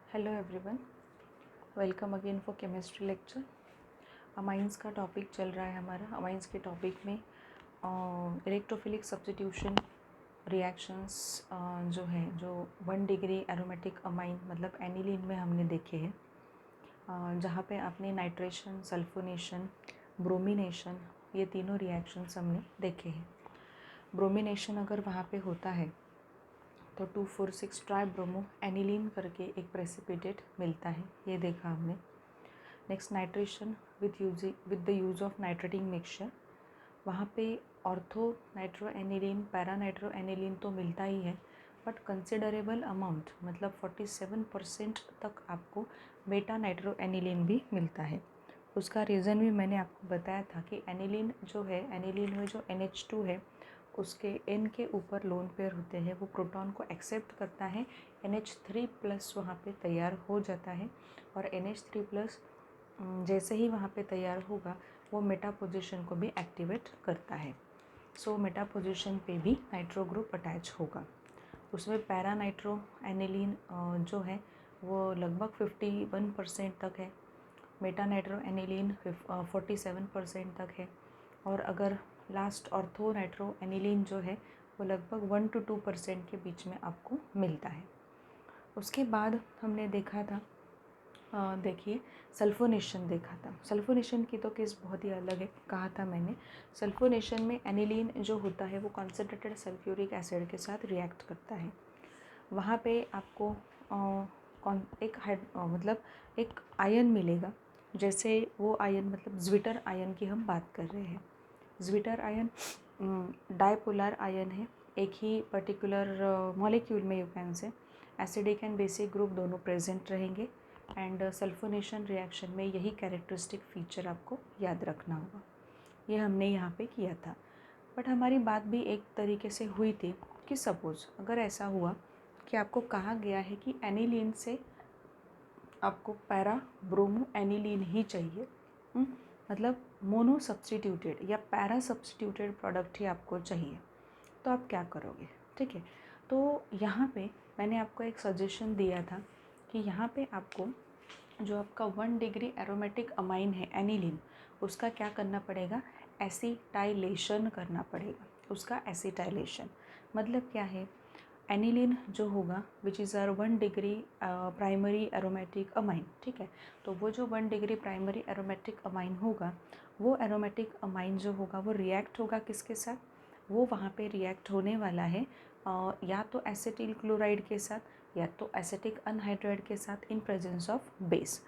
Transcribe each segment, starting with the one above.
Hello everyone, welcome again for chemistry lecture. Amines का topic चल रहा है हमारा। अमाइंस के टॉपिक में इलेक्ट्रोफिलिक सब्स्टिट्यूशन रिएक्शंस जो 1 डिग्री एरोमेटिक अमाइन मतलब एनिलीन में हमने देखे हैं, जहाँ पे आपने नाइट्रेशन, सल्फोनेशन, ब्रोमिनेशन, ये तीनों रिएक्शंस हमने देखे हैं। ब्रोमिनेशन अगर वहाँ पे होता है तो 2,4,6 ट्राइब्रोमो एनिलीन करके एक प्रेसिपिटेट मिलता है, ये देखा हमने। Next nitration with the use of nitrating mixture, वहाँ पे ortho nitro aniline, para nitro aniline तो मिलता ही है, बट कंसिडरेबल अमाउंट मतलब 47% तक आपको बेटा नाइट्रो एनिलीन भी मिलता है। उसका रीज़न भी मैंने आपको बताया था कि एनिलीन जो है, एनिलीन में जो NH2 है उसके N के ऊपर लोन पेयर होते हैं, वो प्रोटॉन को एक्सेप्ट करता है, NH3+ वहाँ पे तैयार हो जाता है और NH3+ जैसे ही वहाँ पे तैयार होगा वो मेटा पोजीशन को भी एक्टिवेट करता है। सो मेटा पोजीशन पे भी नाइट्रो ग्रुप अटैच होगा। उसमें पैरा नाइट्रो एनिलीन जो है वो लगभग 51% तक है, मेटा नाइट्रो एनिलीन 47% तक है, और अगर लास्ट ऑर्थो नाइट्रो एनिलीन जो है वो लगभग 1 to 2% के बीच में आपको मिलता है। उसके बाद हमने देखा था, देखिए सल्फोनेशन देखा था। सल्फोनेशन की तो केस बहुत ही अलग है, कहा था मैंने। सल्फोनेशन में एनिलीन जो होता है वो कॉन्सेंट्रेटेड सल्फ्यूरिक एसिड के साथ रिएक्ट करता है। वहाँ पे आपको मतलब एक आयन मिलेगा, जैसे वो आयन मतलब ज्विटर आयन की हम बात कर रहे हैं। ज्विटर आयन डाइपोलर आयन है, एक ही पर्टिकुलर मॉलिक्यूल में, यू कैन से एसिडिक एंड बेसिक ग्रुप दोनों प्रेजेंट रहेंगे। एंड सल्फोनेशन रिएक्शन में यही कैरेक्टरिस्टिक फीचर आपको याद रखना होगा। ये हमने यहाँ पे किया था। बट हमारी बात भी एक तरीके से हुई थी कि सपोज़ अगर ऐसा हुआ कि आपको कहा गया है कि एनिलीन से आपको पैरा ब्रोमो एनिलीन ही चाहिए, मतलब मोनो सब्स्टिट्यूटेड या पैरा सब्स्टिट्यूटेड प्रोडक्ट ही आपको चाहिए, तो आप क्या करोगे? ठीक है, तो यहाँ पे मैंने आपको एक सजेशन दिया था कि यहाँ पे आपको जो आपका 1 डिग्री एरोमेटिक अमाइन है एनिलीन, उसका क्या करना पड़ेगा? एसिटाइलेशन करना पड़ेगा। उसका एसिटाइलेशन मतलब क्या है? एनिलीन जो होगा which is R 1 degree primary aromatic amine, ठीक है, तो वो जो 1 डिग्री प्राइमरी एरोमेटिक अमाइन होगा, वो एरोमेटिक अमाइन जो होगा वो रिएक्ट होगा किसके साथ? वो वहाँ पे रिएक्ट होने वाला है या तो एसिटिल क्लोराइड के साथ या तो एसिटिक अनहाइड्राइड के साथ इन प्रेजेंस ऑफ बेस,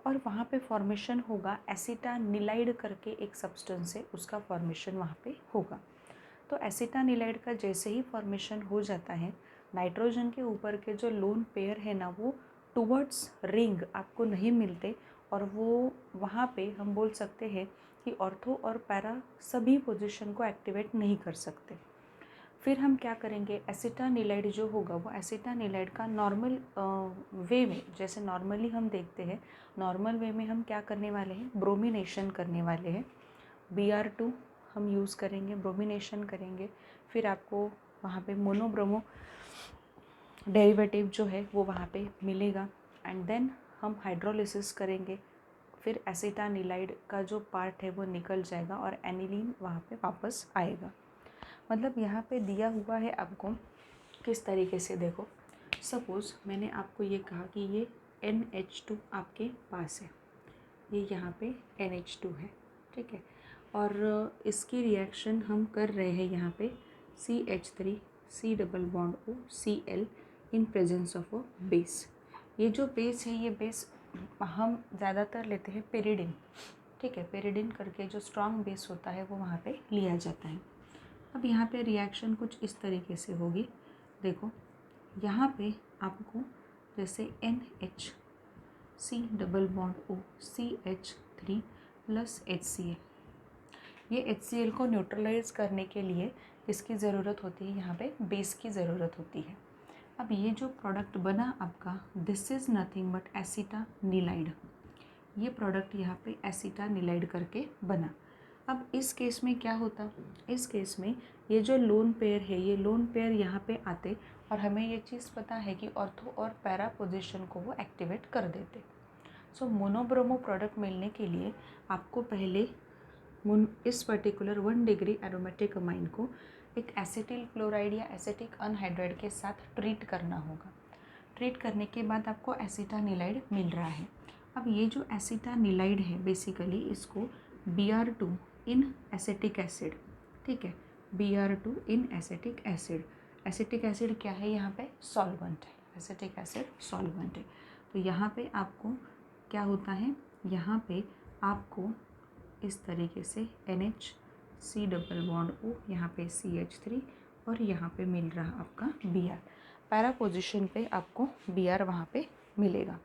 और वहाँ पे फॉर्मेशन होगा एसिटानिलाइड करके एक सब्सटेंस है, उसका फॉर्मेशन वहाँ पे होगा। तो एसिटानिलाइड का जैसे ही फॉर्मेशन हो जाता है, नाइट्रोजन के ऊपर के जो लोन पेयर है ना, वो टुवर्ड्स रिंग आपको नहीं मिलते, और वो वहाँ पे हम बोल सकते हैं कि ऑर्थो और पैरा सभी पोजीशन को एक्टिवेट नहीं कर सकते। फिर हम क्या करेंगे? एसिटानिलाइड जो होगा वो एसिटानिलाइड का नॉर्मल वे में, जैसे नॉर्मली हम देखते हैं, नॉर्मल वे में हम क्या करने वाले हैं? ब्रोमिनेशन करने वाले हैं। Br2 हम यूज़ करेंगे, ब्रोमिनेशन करेंगे, फिर आपको वहाँ पे मोनोब्रोमो डेरिवेटिव जो है वो वहाँ पे मिलेगा, एंड देन हम हाइड्रोलिसिस करेंगे, फिर एसिटानिलाइड का जो पार्ट है वो निकल जाएगा और एनिलीन वहाँ पे वापस आएगा। मतलब यहाँ पे दिया हुआ है आपको किस तरीके से, देखो सपोज़ मैंने आपको ये कहा कि ये NH2 आपके पास है, ये यहाँ पे NH2 है, ठीक है, और इसकी रिएक्शन हम कर रहे हैं यहाँ पे CH3 C double bond O Cl in presence of a base. ये जो बेस है, ये बेस हम ज़्यादातर लेते हैं पेरिडिन, ठीक है, पेरिडिन करके जो स्ट्रॉन्ग बेस होता है वो वहाँ पे लिया जाता है। अब यहाँ पे रिएक्शन कुछ इस तरीके से होगी, देखो यहाँ पे आपको जैसे NH C double bond O CH3 plus HCl, ये HCl को न्यूट्रलाइज करने के लिए किसकी ज़रूरत होती है? यहाँ पे बेस की ज़रूरत होती है। अब ये जो प्रोडक्ट बना आपका, दिस इज़ नथिंग बट एसिटानिलाइड, ये प्रोडक्ट यहाँ पे एसिटानिलाइड करके बना। अब इस केस में क्या होता? इस केस में ये जो लोन पेयर है, ये लोन पेयर यहाँ पे आते और हमें ये चीज़ पता है कि ऑर्थो और पैरा पोजीशन को वो एक्टिवेट कर देते। सो मोनोब्रोमो प्रोडक्ट मिलने के लिए आपको पहले इस पर्टिकुलर 1 डिग्री एरोमेटिक अमाइन को एक एसिटिल क्लोराइड या एसिटिक अनहाइड्राइड के साथ ट्रीट करना होगा। ट्रीट करने के बाद आपको एसिटानिलाइड मिल रहा है। अब ये जो एसिटानिलाइड है बेसिकली इसको Br2 इन एसिटिक एसिड, ठीक है, Br2 इन एसिटिक एसिड। एसिटिक एसिड क्या है, यहाँ पे सॉल्वेंट है, एसिटिक एसिड सॉल्वेंट है। तो यहाँ पे आपको क्या होता है, यहाँ पे आपको इस तरीके से NH C double bond O, यहाँ पे CH3 और यहाँ पे मिल रहा आपका Br। पैरा पोजीशन पे आपको Br वहाँ पे मिलेगा।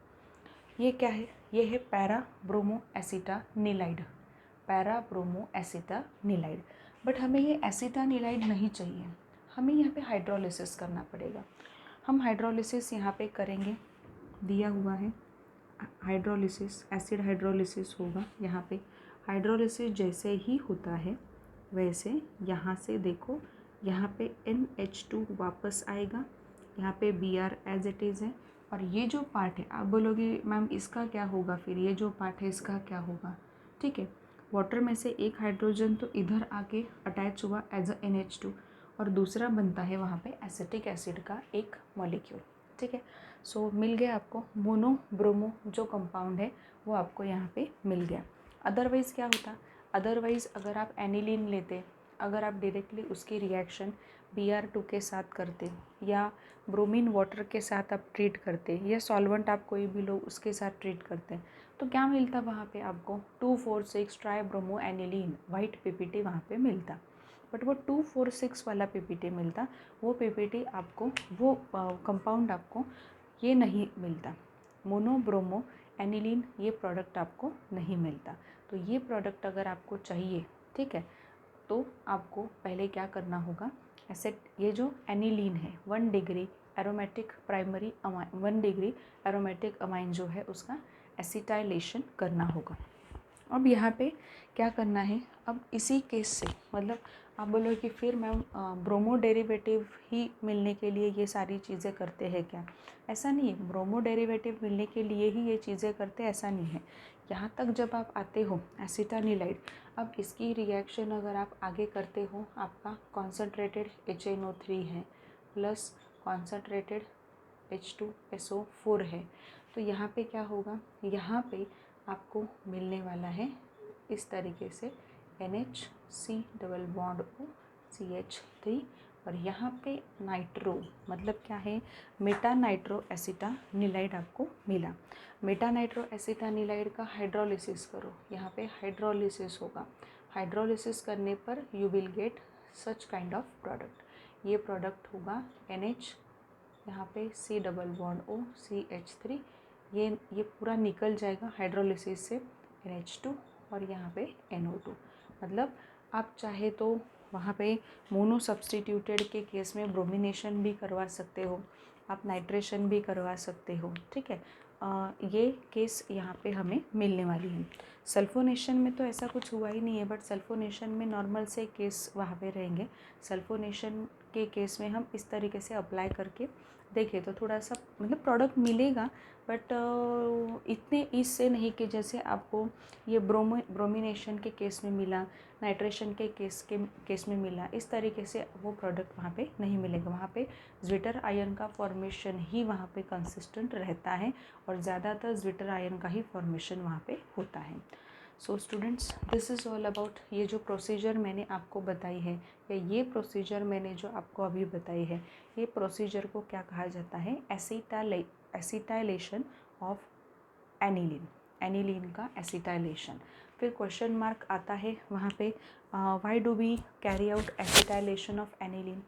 ये क्या है, ये है para bromo acetanilide, para bromo acetanilide. But हमें ये एसिटानिलाइड नहीं चाहिए, हमें यहाँ पे हाइड्रोलिसिस करना पड़ेगा। हम हाइड्रोलिसिस यहाँ पे करेंगे, दिया हुआ है हाइड्रोलिसिस, एसिड हाइड्रोलिसिस होगा। यहाँ पे हाइड्रोलिसिस जैसे ही होता है वैसे यहाँ से देखो, यहाँ पे NH2 वापस आएगा, यहाँ पे Br एज इट इज़ है। और ये जो पार्ट है, आप बोलोगे मैम इसका क्या होगा, फिर ये जो पार्ट है इसका क्या होगा, ठीक है। वाटर में से एक हाइड्रोजन तो इधर आके अटैच हुआ एज अ NH2 और दूसरा बनता है वहाँ पे एसिटिक एसिड का एक मॉलिक्यूल, ठीक है। सो मिल गया आपको मोनो ब्रोमो जो कंपाउंड है वो आपको यहाँ पे मिल गया। अदरवाइज़ क्या होता, अदरवाइज़ अगर आप एनिलीन लेते, अगर आप डायरेक्टली उसकी रिएक्शन Br2 के साथ करते या ब्रोमीन वाटर के साथ आप ट्रीट करते या सॉल्वेंट आप कोई भी लो उसके साथ ट्रीट करते, तो क्या मिलता वहाँ पे आपको 2,4,6 try bromo aniline white PPT वहाँ पे मिलता। बट वो 2,4,6 वाला PPT मिलता, वो PPT आपको, वो कंपाउंड आपको ये नहीं मिलता, मोनोब्रोमो एनिलीन ये प्रोडक्ट आपको नहीं मिलता। तो ये प्रोडक्ट अगर आपको चाहिए, ठीक है, तो आपको पहले क्या करना होगा, एसिड, ये जो एनिलीन है 1 degree aromatic primary amine, 1 degree aromatic amine जो है उसका एसिटाइलेशन करना होगा। अब यहाँ पे क्या करना है, अब इसी केस से मतलब आप बोलो कि फिर मैम ब्रोमो डेरिवेटिव ही मिलने के लिए ये सारी चीज़ें करते हैं क्या, ऐसा नहीं है। ब्रोमो डेरिवेटिव मिलने के लिए ही ये चीज़ें करते, ऐसा नहीं है। यहाँ तक जब आप आते हो एसिटानिलाइड, अब इसकी रिएक्शन अगर आप आगे करते हो, आपका कॉन्सनट्रेटेड HNO3 है प्लस कॉन्सनट्रेटेड H2SO4 है, तो यहाँ पे क्या होगा, यहाँ पे आपको मिलने वाला है इस तरीके से NH C double bond O CH3 और यहाँ पे नाइट्रो, मतलब क्या है, मेटा नाइट्रो एसिटानिलाइड आपको मिला। मेटा नाइट्रो एसिटानिलाइड का हाइड्रोलिसिस करो, यहाँ पे हाइड्रोलिसिस होगा। हाइड्रोलिसिस करने पर you will get such kind of product. ये प्रोडक्ट होगा NH, यहाँ पे C double bond O CH3, ये पूरा निकल जाएगा हाइड्रोलिसिस से NH2 और यहाँ पे NO2। मतलब आप चाहे तो वहाँ पे मोनो सब्सटीट्यूटेड के केस में ब्रोमिनेशन भी करवा सकते हो, आप नाइट्रेशन भी करवा सकते हो, ठीक है। ये केस यहाँ पे हमें मिलने वाली है। सल्फोनेशन में तो ऐसा कुछ हुआ ही नहीं है, बट सल्फोनेशन में नॉर्मल से केस वहाँ पे रहेंगे। सल्फोनेशन के केस में हम इस तरीके से अप्लाई करके देखें तो थोड़ा सा मतलब प्रोडक्ट मिलेगा, बट इतने इससे नहीं कि जैसे आपको ये ब्रोमिनेशन के केस में मिला, नाइट्रेशन के केस में मिला, इस तरीके से वो प्रोडक्ट वहाँ पे नहीं मिलेगा। वहाँ पे ज्विटर आयन का फॉर्मेशन ही वहाँ पे कंसिस्टेंट रहता है और ज़्यादातर ज्विटर आयन का ही फॉर्मेशन वहाँ पे होता है। So students, this is all about ये जो प्रोसीजर मैंने आपको बताई है, या ये प्रोसीजर मैंने जो आपको अभी बताई है, ये प्रोसीजर को क्या कहा जाता है, एसिटाइलेशन ऑफ एनिलीन, एनिलीन का एसिटाइलेशन। फिर क्वेश्चन मार्क आता है वहाँ पे, why do we carry out acetylation of aniline.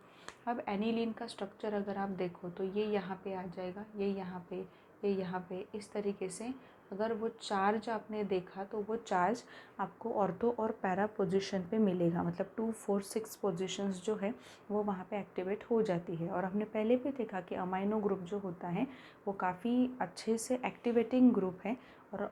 अब एनिलीन का स्ट्रक्चर अगर आप देखो तो ये यहाँ पे आ जाएगा, ये यहाँ पे, ये यहाँ पे, इस तरीके से अगर वो चार्ज आपने देखा तो वो चार्ज आपको ऑर्थो और पैरा पोजीशन पे मिलेगा, मतलब 2, 4, 6 पोजीशंस जो है वो वहाँ पे एक्टिवेट हो जाती है। और हमने पहले भी देखा कि अमाइनो ग्रुप जो होता है वो काफ़ी अच्छे से एक्टिवेटिंग ग्रुप है और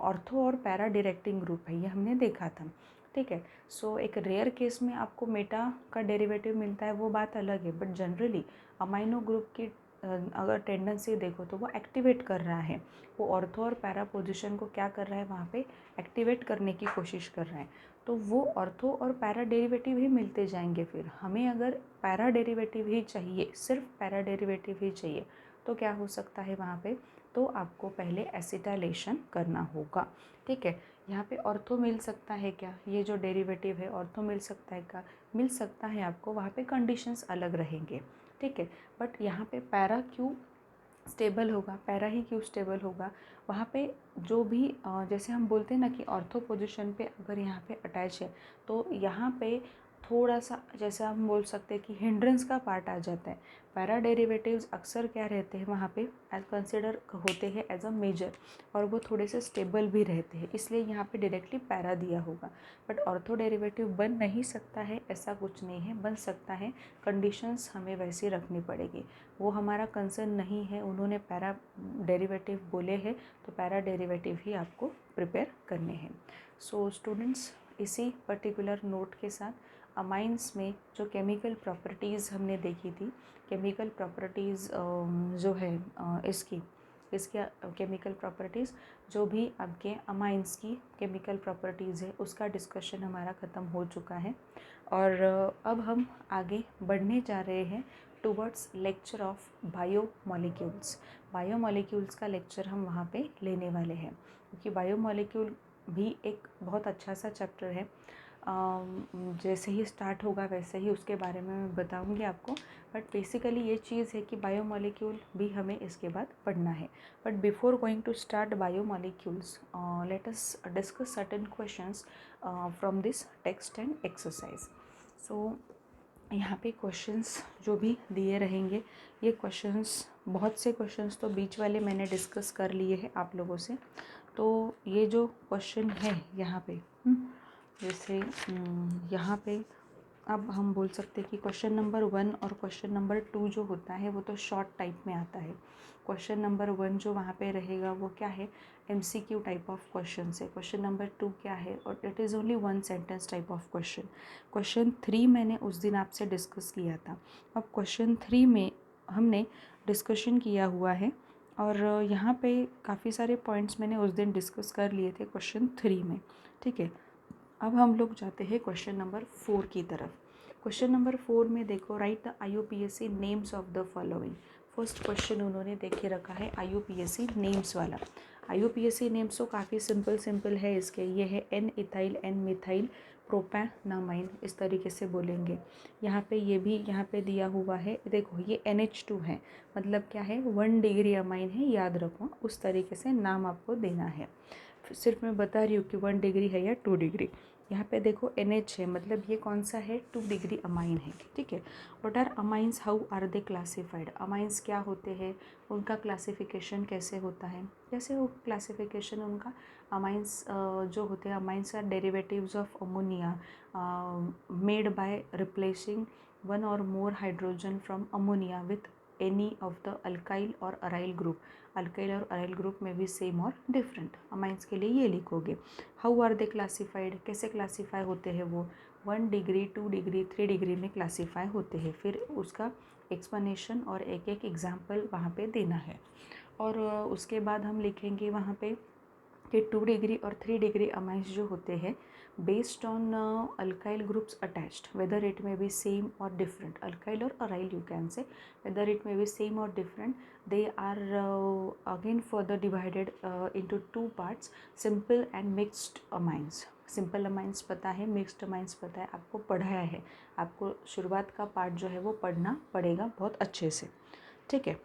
ऑर्थो और पैरा डायरेक्टिंग ग्रुप है, ये हमने देखा था, ठीक है। सो एक रेयर केस में आपको मेटा का डेरिवेटिव मिलता है, वो बात अलग है, बट जनरली अमाइनो ग्रुप की अगर टेंडेंसी देखो तो वो एक्टिवेट कर रहा है, वो ऑर्थो और पैरा पोजीशन को क्या कर रहा है, वहाँ पे एक्टिवेट करने की कोशिश कर रहा है। तो वो ऑर्थो और पैरा डेरिवेटिव ही मिलते जाएंगे। फिर हमें अगर पैरा डेरिवेटिव ही चाहिए, सिर्फ पैरा डेरिवेटिव ही चाहिए, तो क्या हो सकता है वहाँ पे, तो आपको पहले एसिटाइलेशन करना होगा। ठीक है, यहाँ पे ऑर्थो मिल सकता है क्या, ये जो डेरिवेटिव है ऑर्थो मिल सकता है क्या, मिल सकता है आपको, वहाँ पे कंडीशंस अलग रहेंगे। ठीक है, बट यहाँ पे पैरा क्यों स्टेबल होगा, पैरा ही क्यों स्टेबल होगा, वहाँ पे जो भी जैसे हम बोलते हैं ना कि ऑर्थो पोजीशन पे अगर यहाँ पे अटैच है तो यहाँ पे थोड़ा सा जैसे हम बोल सकते हैं कि हिंड्रेंस का पार्ट आ जाता है। पैरा डेरिवेटिव्स अक्सर क्या रहते हैं वहाँ पे एज कंसिडर होते हैं एज अ मेजर, और वो थोड़े से स्टेबल भी रहते हैं, इसलिए यहाँ पे डायरेक्टली पैरा दिया होगा। बट ऑर्थो डेरिवेटिव बन नहीं सकता है ऐसा कुछ नहीं है, बन सकता है, कंडीशंस हमें वैसी रखनी पड़ेगी। वो हमारा कंसर्न नहीं है, उन्होंने पैरा डेरिवेटिव बोले हैं तो पैरा डेरिवेटिव ही आपको प्रिपेयर करने हैं। सो स्टूडेंट्स, इसी पर्टिकुलर नोट के साथ अमाइंस में जो केमिकल प्रॉपर्टीज़ हमने देखी थी, केमिकल प्रॉपर्टीज़ जो है इसकी केमिकल प्रॉपर्टीज़, जो भी आपके अमाइंस की केमिकल प्रॉपर्टीज़ है उसका डिस्कशन हमारा ख़त्म हो चुका है। और अब हम आगे बढ़ने जा रहे हैं towards lecture of biomolecules. Biomolecules का लेक्चर हम वहाँ पे लेने वाले हैं, क्योंकि बायोमॉलिक्यूल भी एक बहुत अच्छा सा चैप्टर है। जैसे ही स्टार्ट होगा वैसे ही उसके बारे में मैं बताऊंगी आपको, बट बेसिकली ये चीज़ है कि बायोमॉलिक्यूल भी हमें इसके बाद पढ़ना है। But before going to start biomolecules, let us discuss certain questions from this text and exercise. So यहाँ पे क्वेश्चंस जो भी दिए रहेंगे, ये क्वेश्चंस, बहुत से क्वेश्चंस तो बीच वाले मैंने डिस्कस कर लिए हैं आप लोगों से। तो ये जो क्वेश्चन है यहाँ पे, जैसे यहाँ पे अब हम बोल सकते हैं कि क्वेश्चन नंबर 1 और क्वेश्चन नंबर 2 जो होता है वो तो शॉर्ट टाइप में आता है। क्वेश्चन नंबर 1 जो वहाँ पे रहेगा वो क्या है, MCQ टाइप ऑफ क्वेश्चन है। क्वेश्चन नंबर 2 क्या है, और it is only 1 sentence type of question. Question 3 मैंने उस दिन आपसे डिस्कस किया था। अब क्वेश्चन 3 में हमने डिस्कशन किया हुआ है, और यहाँ पे काफ़ी सारे पॉइंट्स मैंने उस दिन डिस्कस कर लिए थे क्वेश्चन 3 में। ठीक है, अब हम लोग जाते हैं क्वेश्चन नंबर 4 की तरफ। क्वेश्चन नंबर 4 में देखो, right the IUPAC names of the following. First question उन्होंने देखे रखा है IUPAC नेम्स वाला। IUPAC नेम्स तो काफ़ी सिंपल है इसके, ये है N इथाइल, N मिथाइल, प्रोपैनामाइन, इस तरीके से बोलेंगे। यहाँ पे ये भी यहाँ पे दिया हुआ है, देखो ये NH2 है, मतलब क्या है, 1 डिग्री अमाइन है, याद रखो, उस तरीके से नाम आपको देना है। सिर्फ मैं बता रही हूँ कि 1 डिग्री है या 2 डिग्री। यहाँ पे देखो NH है, मतलब ये कौन सा है, 2 डिग्री अमाइन है। ठीक है, what are amines, how are they classified, amines क्या होते हैं, उनका क्लासिफिकेशन कैसे होता है, कैसे वो क्लासिफिकेशन उनका, अमाइंस जो होते हैं, amines are derivatives of ammonia made by replacing one or more hydrogen from ammonia with any of the alkyl और अराइल ग्रुप। अल्काइल और अराइल ग्रुप में भी सेम और डिफरेंट, अमाइंस के लिए ये लिखोगे। हाउ आर दे क्लासिफाइड, कैसे classify होते हैं वो, 1 डिग्री, 2 डिग्री, 3 डिग्री में क्लासीफाई होते हैं। फिर उसका एक्सप्लेनेशन और एक एक एग्जाम्पल वहाँ पे देना है। और उसके बाद हम लिखेंगे वहाँ पे कि 2 डिग्री और 3 डिग्री अमाइंस जो होते हैं, based on alkyl groups attached, whether it may be same or different, alkyl और अराइल यू कैन से, whether it may be same or different, they are again further divided into 2 parts, simple and mixed amines। Simple amines पता है, mixed amines पता है, आपको पढ़ाया है, आपको शुरुआत का पार्ट जो है वो पढ़ना पड़ेगा बहुत अच्छे से। ठीक है,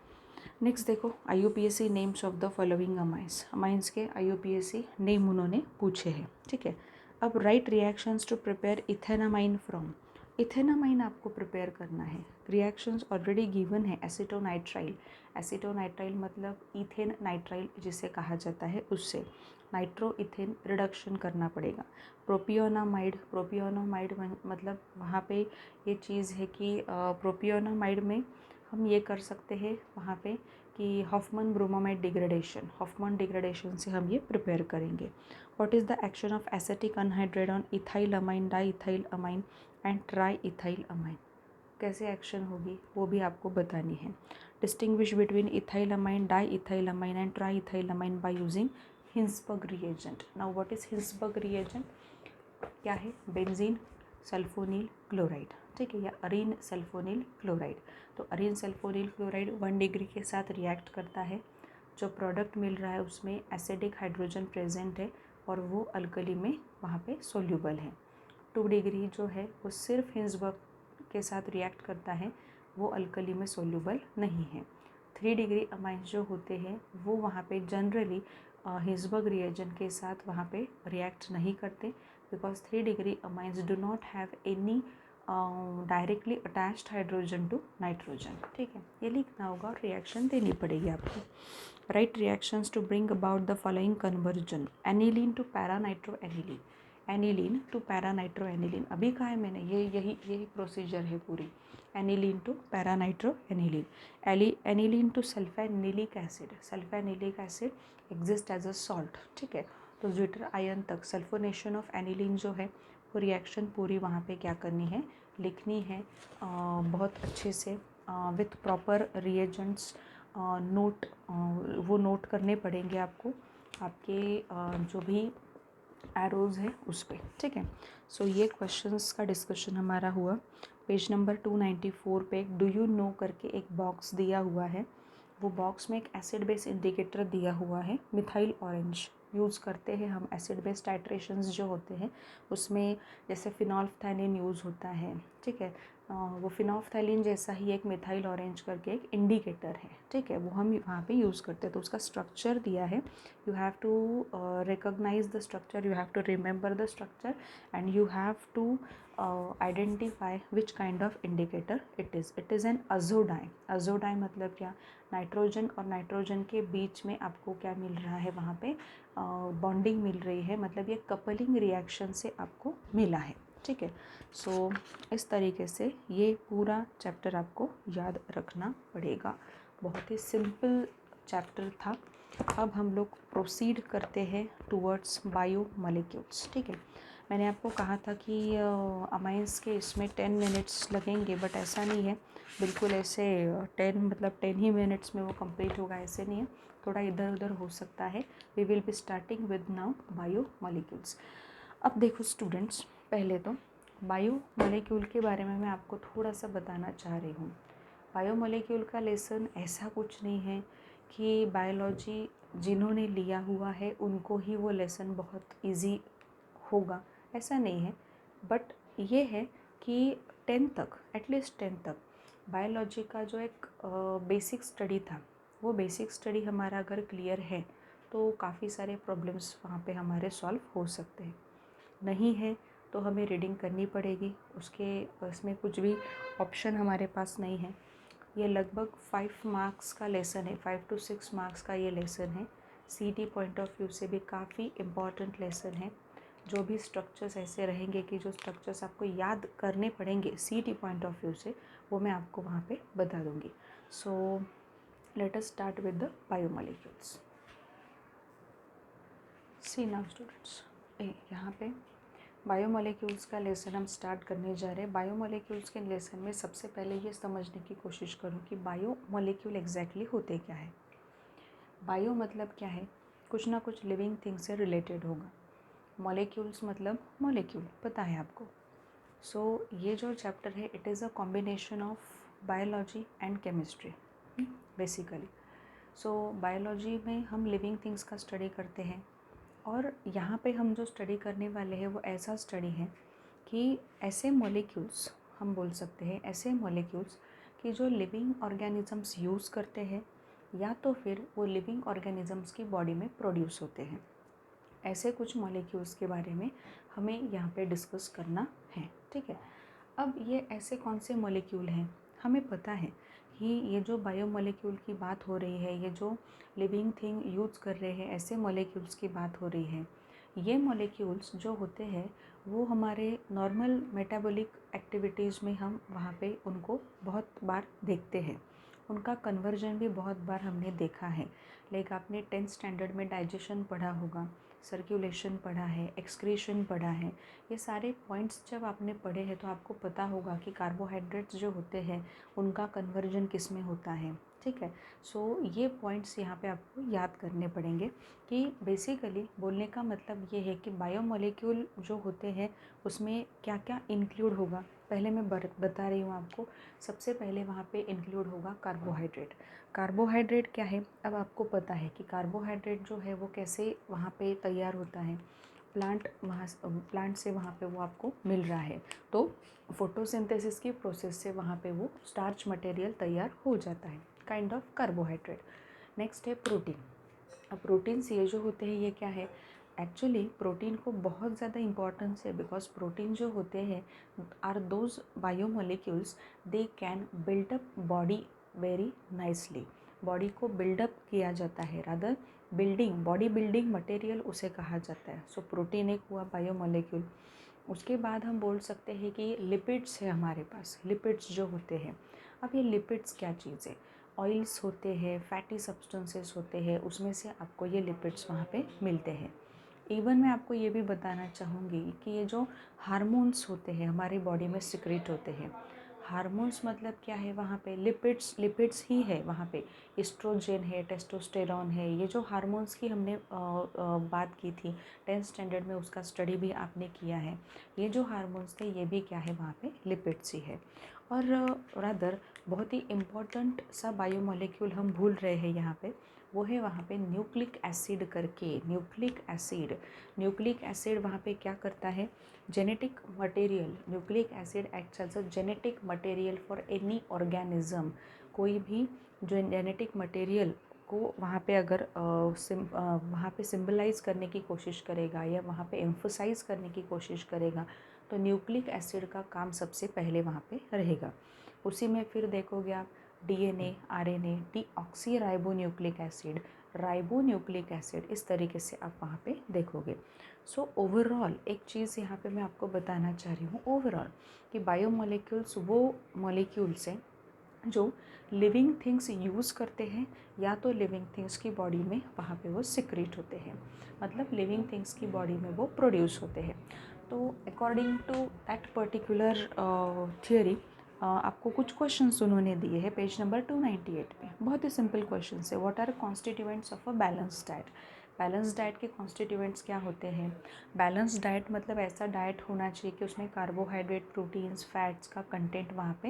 नेक्स्ट देखो, IUPAC names of the following amines, amines के IUPAC नेम उन्होंने पूछे हैं। ठीक है, अब write reactions to prepare ethanamine from, ethanamine आपको प्रिपेयर करना है। रिएक्शंस ऑलरेडी गिवन है, एसिटोनाइट्राइल, एसिटोनाइट्राइल मतलब इथेन नाइट्राइल जिसे कहा जाता है, उससे नाइट्रो इथेन रिडक्शन करना पड़ेगा। प्रोपियोनामाइड, प्रोपियोनामाइड मतलब वहाँ पे ये चीज़ है कि प्रोपियोनामाइड में हम ये कर सकते हैं वहाँ पे कि Hofmann bromamide degradation, Hofmann degradation से हम ये प्रिपेयर करेंगे। What is the action of acetic anhydride on ethyl amine, di ethyl amine and tri ethyl amine, कैसे एक्शन होगी वो भी आपको बतानी है। Distinguish between ethylamine, di ethylamine and tri ethylamine by using Hinsberg reagent. Now what is Hinsberg reagent? क्या है? Benzene sulfonyl chloride, ठीक है, या अरीन सल्फोनील क्लोराइड। तो अरीन सल्फोनील क्लोराइड 1 डिग्री के साथ रिएक्ट करता है, जो प्रोडक्ट मिल रहा है उसमें एसिडिक हाइड्रोजन प्रेजेंट है और वो अल्कली में वहाँ पे सोल्यूबल है। 2 डिग्री जो है वो सिर्फ हिंसबर्ग के साथ रिएक्ट करता है, वो अल्कली में सोल्यूबल नहीं है। 3 डिग्री अमाइंस जो होते हैं वो वहाँ पे जनरली हिंसबर्ग रिएजेंट के साथ वहाँ पे रिएक्ट नहीं करते, because 3 degree amines do not have any directly attached hydrogen to nitrogen, ठीक है, ये लिखना होगा और रिएक्शन देनी पड़ेगी आपको। Write reactions to bring about the following conversion: aniline to para nitro aniline, aniline to para nitro aniline. अभी कहा है मैंने, यही प्रोसीजर है पूरी। Aniline to para nitro aniline, aniline to sulphanilic acid, sulphanilic acid exist as a salt, ठीक है। तो ज्विटर आयन तक सल्फोनेशन ऑफ एनिलीन जो है वो रिएक्शन पूरी वहाँ पे क्या करनी है, लिखनी है बहुत अच्छे से विथ प्रॉपर रिएजेंट्स। नोट वो नोट करने पड़ेंगे आपको, आपके जो भी एरोज़ है उस पर, ठीक है। सो ये क्वेश्चंस का डिस्कशन हमारा हुआ। पेज नंबर 294 पे एक डू यू नो करके एक बॉक्स दिया हुआ है, वो बॉक्स में एक एसिड बेस इंडिकेटर दिया हुआ है, मिथाइल ऑरेंज यूज़ करते हैं हम। एसिड बेस टाइट्रेशंस जो होते हैं उसमें जैसे फिनॉल्फ्थैलिन यूज़ होता है, ठीक है, वो फिनॉल्फ्थैलिन जैसा ही एक मिथाइल ऑरेंज करके एक इंडिकेटर है, ठीक है, वो हम वहाँ पे यूज़ करते हैं। तो उसका स्ट्रक्चर दिया है, you have to recognise the structure, you have to remember the structure and you have to identify which kind of indicator it is. It is an azo dye. Azo dye मतलब क्या? नाइट्रोजन और nitrogen के बीच में आपको क्या मिल रहा है वहाँ पे, बॉन्डिंग मिल रही है, मतलब ये कपलिंग रिएक्शन से आपको मिला है, ठीक है। सो इस तरीके से ये पूरा चैप्टर आपको याद रखना पड़ेगा। बहुत ही सिंपल चैप्टर था। अब हम लोग प्रोसीड करते हैं टूवर्ड्स बायोमॉलिक्यूल्स, ठीक है। मैंने आपको कहा था कि अमाइंस के इसमें 10 मिनट्स लगेंगे, बट ऐसा नहीं है, बिल्कुल ऐसे 10 ही मिनट्स में वो कंप्लीट होगा, ऐसे नहीं है, थोड़ा इधर उधर हो सकता है। We will be starting with now biomolecules. अब देखो स्टूडेंट्स, पहले तो बायोमॉलिक्यूल के बारे में मैं आपको थोड़ा सा बताना चाह रही हूँ। बायोमॉलिक्यूल का लेसन ऐसा कुछ नहीं है कि बायोलॉजी जिन्होंने लिया हुआ है उनको ही वो लेसन बहुत इजी होगा, ऐसा नहीं है। बट ये है कि 10 तक, एटलीस्ट 10 तक बायोलॉजी का जो एक बेसिक स्टडी था, वो बेसिक स्टडी हमारा अगर क्लियर है तो काफ़ी सारे प्रॉब्लम्स वहाँ पे हमारे सॉल्व हो सकते हैं। नहीं है तो हमें रीडिंग करनी पड़ेगी, उसमें कुछ भी ऑप्शन हमारे पास नहीं है। ये लगभग 5 मार्क्स का लेसन है, 5 to 6 मार्क्स का ये लेसन है। सीटी पॉइंट ऑफ व्यू से भी काफ़ी इम्पॉर्टेंट लेसन है। जो भी स्ट्रक्चर्स ऐसे रहेंगे कि जो स्ट्रक्चर्स आपको याद करने पड़ेंगे सीटी पॉइंट ऑफ व्यू से, वो मैं आपको वहाँ पे बता दूँगी। So let us start with the biomolecules. See now students, यहाँ पे बायोमॉलिक्यूल्स का लेसन हम स्टार्ट करने जा रहे हैं। बायोमॉलिक्यूल्स के लेसन में सबसे पहले ये समझने की कोशिश करूँ कि बायोमॉलिक्यूल एग्जैक्टली होते क्या है। बायो मतलब क्या है? कुछ ना कुछ लिविंग थिंग से रिलेटेड होगा। मॉलिक्यूल्स मतलब मॉलिक्यूल, पता है आपको। सो ये जो चैप्टर है it is a combination of biology and chemistry basically. So biology में हम लिविंग थिंग्स का स्टडी करते हैं, और यहाँ पे हम जो स्टडी करने वाले हैं वो ऐसा स्टडी है कि ऐसे मॉलिक्यूल्स, हम बोल सकते हैं ऐसे मॉलिक्यूल्स कि जो लिविंग ऑर्गेनिजम्स यूज़ करते हैं या तो फिर वो लिविंग ऑर्गेनिजम्स की बॉडी में प्रोड्यूस होते हैं। ऐसे कुछ मॉलिक्यूल्स के बारे में हमें यहाँ पे डिस्कस करना है, ठीक है। अब ये ऐसे कौन से मॉलिक्यूल हैं? हमें पता है कि ये जो बायोमॉलिक्यूल की बात हो रही है, ये जो लिविंग थिंग यूज़ कर रहे हैं, ऐसे मॉलिक्यूल्स की बात हो रही है। ये मॉलिक्यूल्स जो होते हैं वो हमारे नॉर्मल मेटाबॉलिक एक्टिविटीज़ में हम वहाँ पे उनको बहुत बार देखते हैं। उनका कन्वर्जन भी बहुत बार हमने देखा है। लाइक आपने 10th स्टैंडर्ड में डाइजेशन पढ़ा होगा, सर्कुलेशन पढ़ा है, एक्सक्रीशन पढ़ा है। ये सारे पॉइंट्स जब आपने पढ़े हैं तो आपको पता होगा कि कार्बोहाइड्रेट्स जो होते हैं उनका कन्वर्जन किस में होता है। ठीक है, सो ये पॉइंट्स यहाँ पे आपको याद करने पड़ेंगे कि बेसिकली बोलने का मतलब ये है कि बायोमोलिक्यूल जो होते हैं उसमें क्या क्या इंक्लूड होगा। पहले मैं बता रही हूँ आपको। सबसे पहले वहाँ पे इंक्लूड होगा कार्बोहाइड्रेट। कार्बोहाइड्रेट क्या है, अब आपको पता है कि कार्बोहाइड्रेट जो है वो कैसे वहाँ पे तैयार होता है। प्लांट से वहाँ पे वो आपको मिल रहा है, तो फोटोसिंथेसिस की प्रोसेस से वहाँ पे वो स्टार्च मटेरियल तैयार हो जाता है, काइंड ऑफ कार्बोहाइड्रेट। नेक्स्ट है प्रोटीन। अब प्रोटीन्स ये जो होते हैं ये क्या है, एक्चुअली प्रोटीन को बहुत ज़्यादा इंपॉर्टेंस है, बिकॉज प्रोटीन जो होते हैं are those biomolecules they can build up body very nicely. Body को बिल्डअप किया जाता है, rather building, body building material उसे कहा जाता है। सो प्रोटीन एक हुआ बायोमोलिक्यूल। उसके बाद हम बोल सकते हैं कि लिपिड्स है हमारे पास। लिपिड्स जो होते हैं, अब ये लिपिड्स क्या चीज़ है, ऑयल्स होते हैं, फैटी सब्सटेंसेस होते हैं, उसमें से आपको ये लिपिड्स वहाँ पे मिलते हैं। इवन मैं आपको ये भी बताना चाहूँगी कि ये जो हार्मोन्स होते हैं हमारी बॉडी में सिक्रेट होते हैं। हार्मोन्स मतलब क्या है, वहाँ पे लिपिड्स, लिपिड्स ही है वहाँ पे। एस्ट्रोजन है, टेस्टोस्टेरॉन है, ये जो हार्मोन्स की हमने बात की थी 10th स्टैंडर्ड में, उसका स्टडी भी आपने किया है। ये जो हार्मोन्स थे ये भी क्या है, वहाँ पे लिपिड्स ही है। और रादर बहुत ही इम्पॉर्टेंट सा बायोमोलिक्यूल हम भूल रहे हैं यहाँ पे, वो है वहाँ पे न्यूक्लिक एसिड करके। न्यूक्लिक एसिड वहाँ पे क्या करता है, genetic material. Nucleic acid acts as a genetic material for any organism. कोई भी जो जेनेटिक मटेरियल को वहाँ पे अगर वहाँ पे सिंबलाइज करने की कोशिश करेगा या वहाँ पे एम्फोसाइज करने की कोशिश करेगा, तो न्यूक्लिक एसिड का काम सबसे पहले वहाँ पे रहेगा। उसी में फिर देखोगे आप DNA, RNA, deoxy ribonucleic acid, ribonucleic acid, इस तरीके से आप वहाँ पे देखोगे। सो ओवरऑल एक चीज़ यहाँ पे मैं आपको बताना चाह रही हूँ ओवरऑल कि बायोमोलिक्यूल्स वो मॉलिक्यूल्स हैं जो लिविंग थिंग्स यूज़ करते हैं, या तो लिविंग थिंग्स की बॉडी में वहाँ पे वो सिक्रेट होते हैं, मतलब लिविंग थिंग्स की बॉडी में वो प्रोड्यूस होते हैं। तो according to that particular theory आपको कुछ क्वेश्चंस उन्होंने दिए हैं पेज नंबर 298 पे। बहुत ही सिंपल क्वेश्चन है, what are constituents of a balance diet. Balance diet के कॉन्स्टिट्यूएंट्स क्या होते हैं। बैलेंस डाइट मतलब ऐसा डाइट होना चाहिए कि उसमें कार्बोहाइड्रेट, प्रोटीन्स, फैट्स का कंटेंट वहाँ पे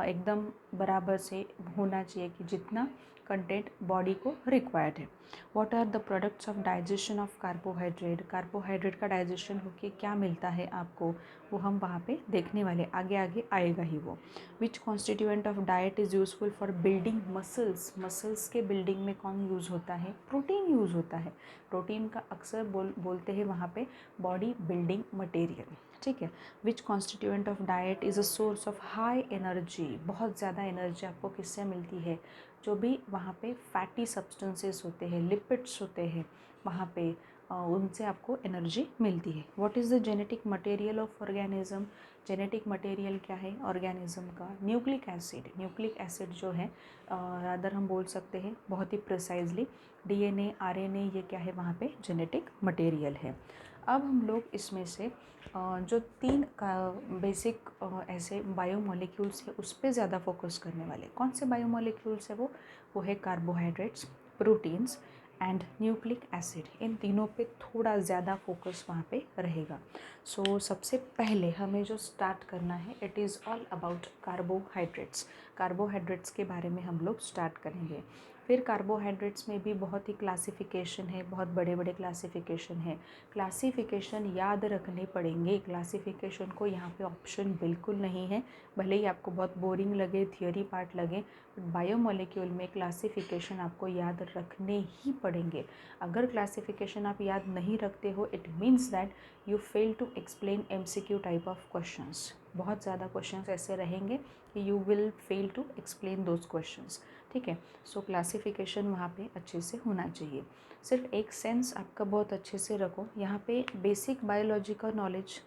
एकदम बराबर से होना चाहिए कि जितना कंटेंट बॉडी को रिक्वायर्ड है। What are the products of digestion of carbohydrate. Carbohydrate का डाइजेशन होके क्या मिलता है आपको, वो हम वहाँ पे देखने वाले, आगे आगे आएगा ही वो। Which constituent of diet is useful for building muscles. Muscles के बिल्डिंग में कौन यूज़ होता है, प्रोटीन यूज़ होता है। प्रोटीन का अक्सर बोलते हैं वहाँ पे बॉडी बिल्डिंग मटेरियल। ठीक है। Which constituent of diet is a source of high energy. बहुत ज़्यादा एनर्जी आपको किससे मिलती है, जो भी वहाँ पे फैटी सब्सटेंसेस होते हैं, लिपिड्स होते हैं वहाँ पे, उनसे आपको एनर्जी मिलती है। What is the genetic material of organism. Genetic material क्या है ऑर्गेनिज्म का, न्यूक्लिक एसिड। न्यूक्लिक एसिड जो है रादर हम बोल सकते हैं बहुत ही प्रिसाइजली डीएनए, आरएनए, ये क्या है वहाँ पे जेनेटिक मटेरियल है। अब हम लोग इसमें से जो 3 का बेसिक ऐसे बायोमोलिक्यूल्स है उस पर ज़्यादा फोकस करने वाले। कौन से बायोमोलिक्यूल्स है वो है carbohydrates, proteins and nucleic acid. इन तीनों पे थोड़ा ज़्यादा फोकस वहाँ पे रहेगा। सो सबसे पहले हमें जो स्टार्ट करना है, it is all about carbohydrates. Carbohydrates के बारे में हम लोग स्टार्ट करेंगे। फिर कार्बोहाइड्रेट्स में भी बहुत ही क्लासिफिकेशन है, बहुत बड़े बड़े क्लासिफिकेशन है। क्लासिफिकेशन याद रखने पड़ेंगे। क्लासिफिकेशन को यहाँ पे ऑप्शन बिल्कुल नहीं है, भले ही आपको बहुत बोरिंग लगे, थियोरी पार्ट लगे, बट बायोमोलिक्यूल में क्लासिफिकेशन आपको याद रखने ही पड़ेंगे। अगर क्लासिफिकेशन आप याद नहीं रखते हो, it means that you fail to explain MCQ type of questions. बहुत ज़्यादा क्वेश्चंस ऐसे रहेंगे कि you will fail to explain those questions. ठीक है। सो क्लासिफिकेशन वहाँ पे अच्छे से होना चाहिए। सिर्फ एक सेंस आपका बहुत अच्छे से रखो, यहाँ पे बेसिक बायोलॉजी का नॉलेज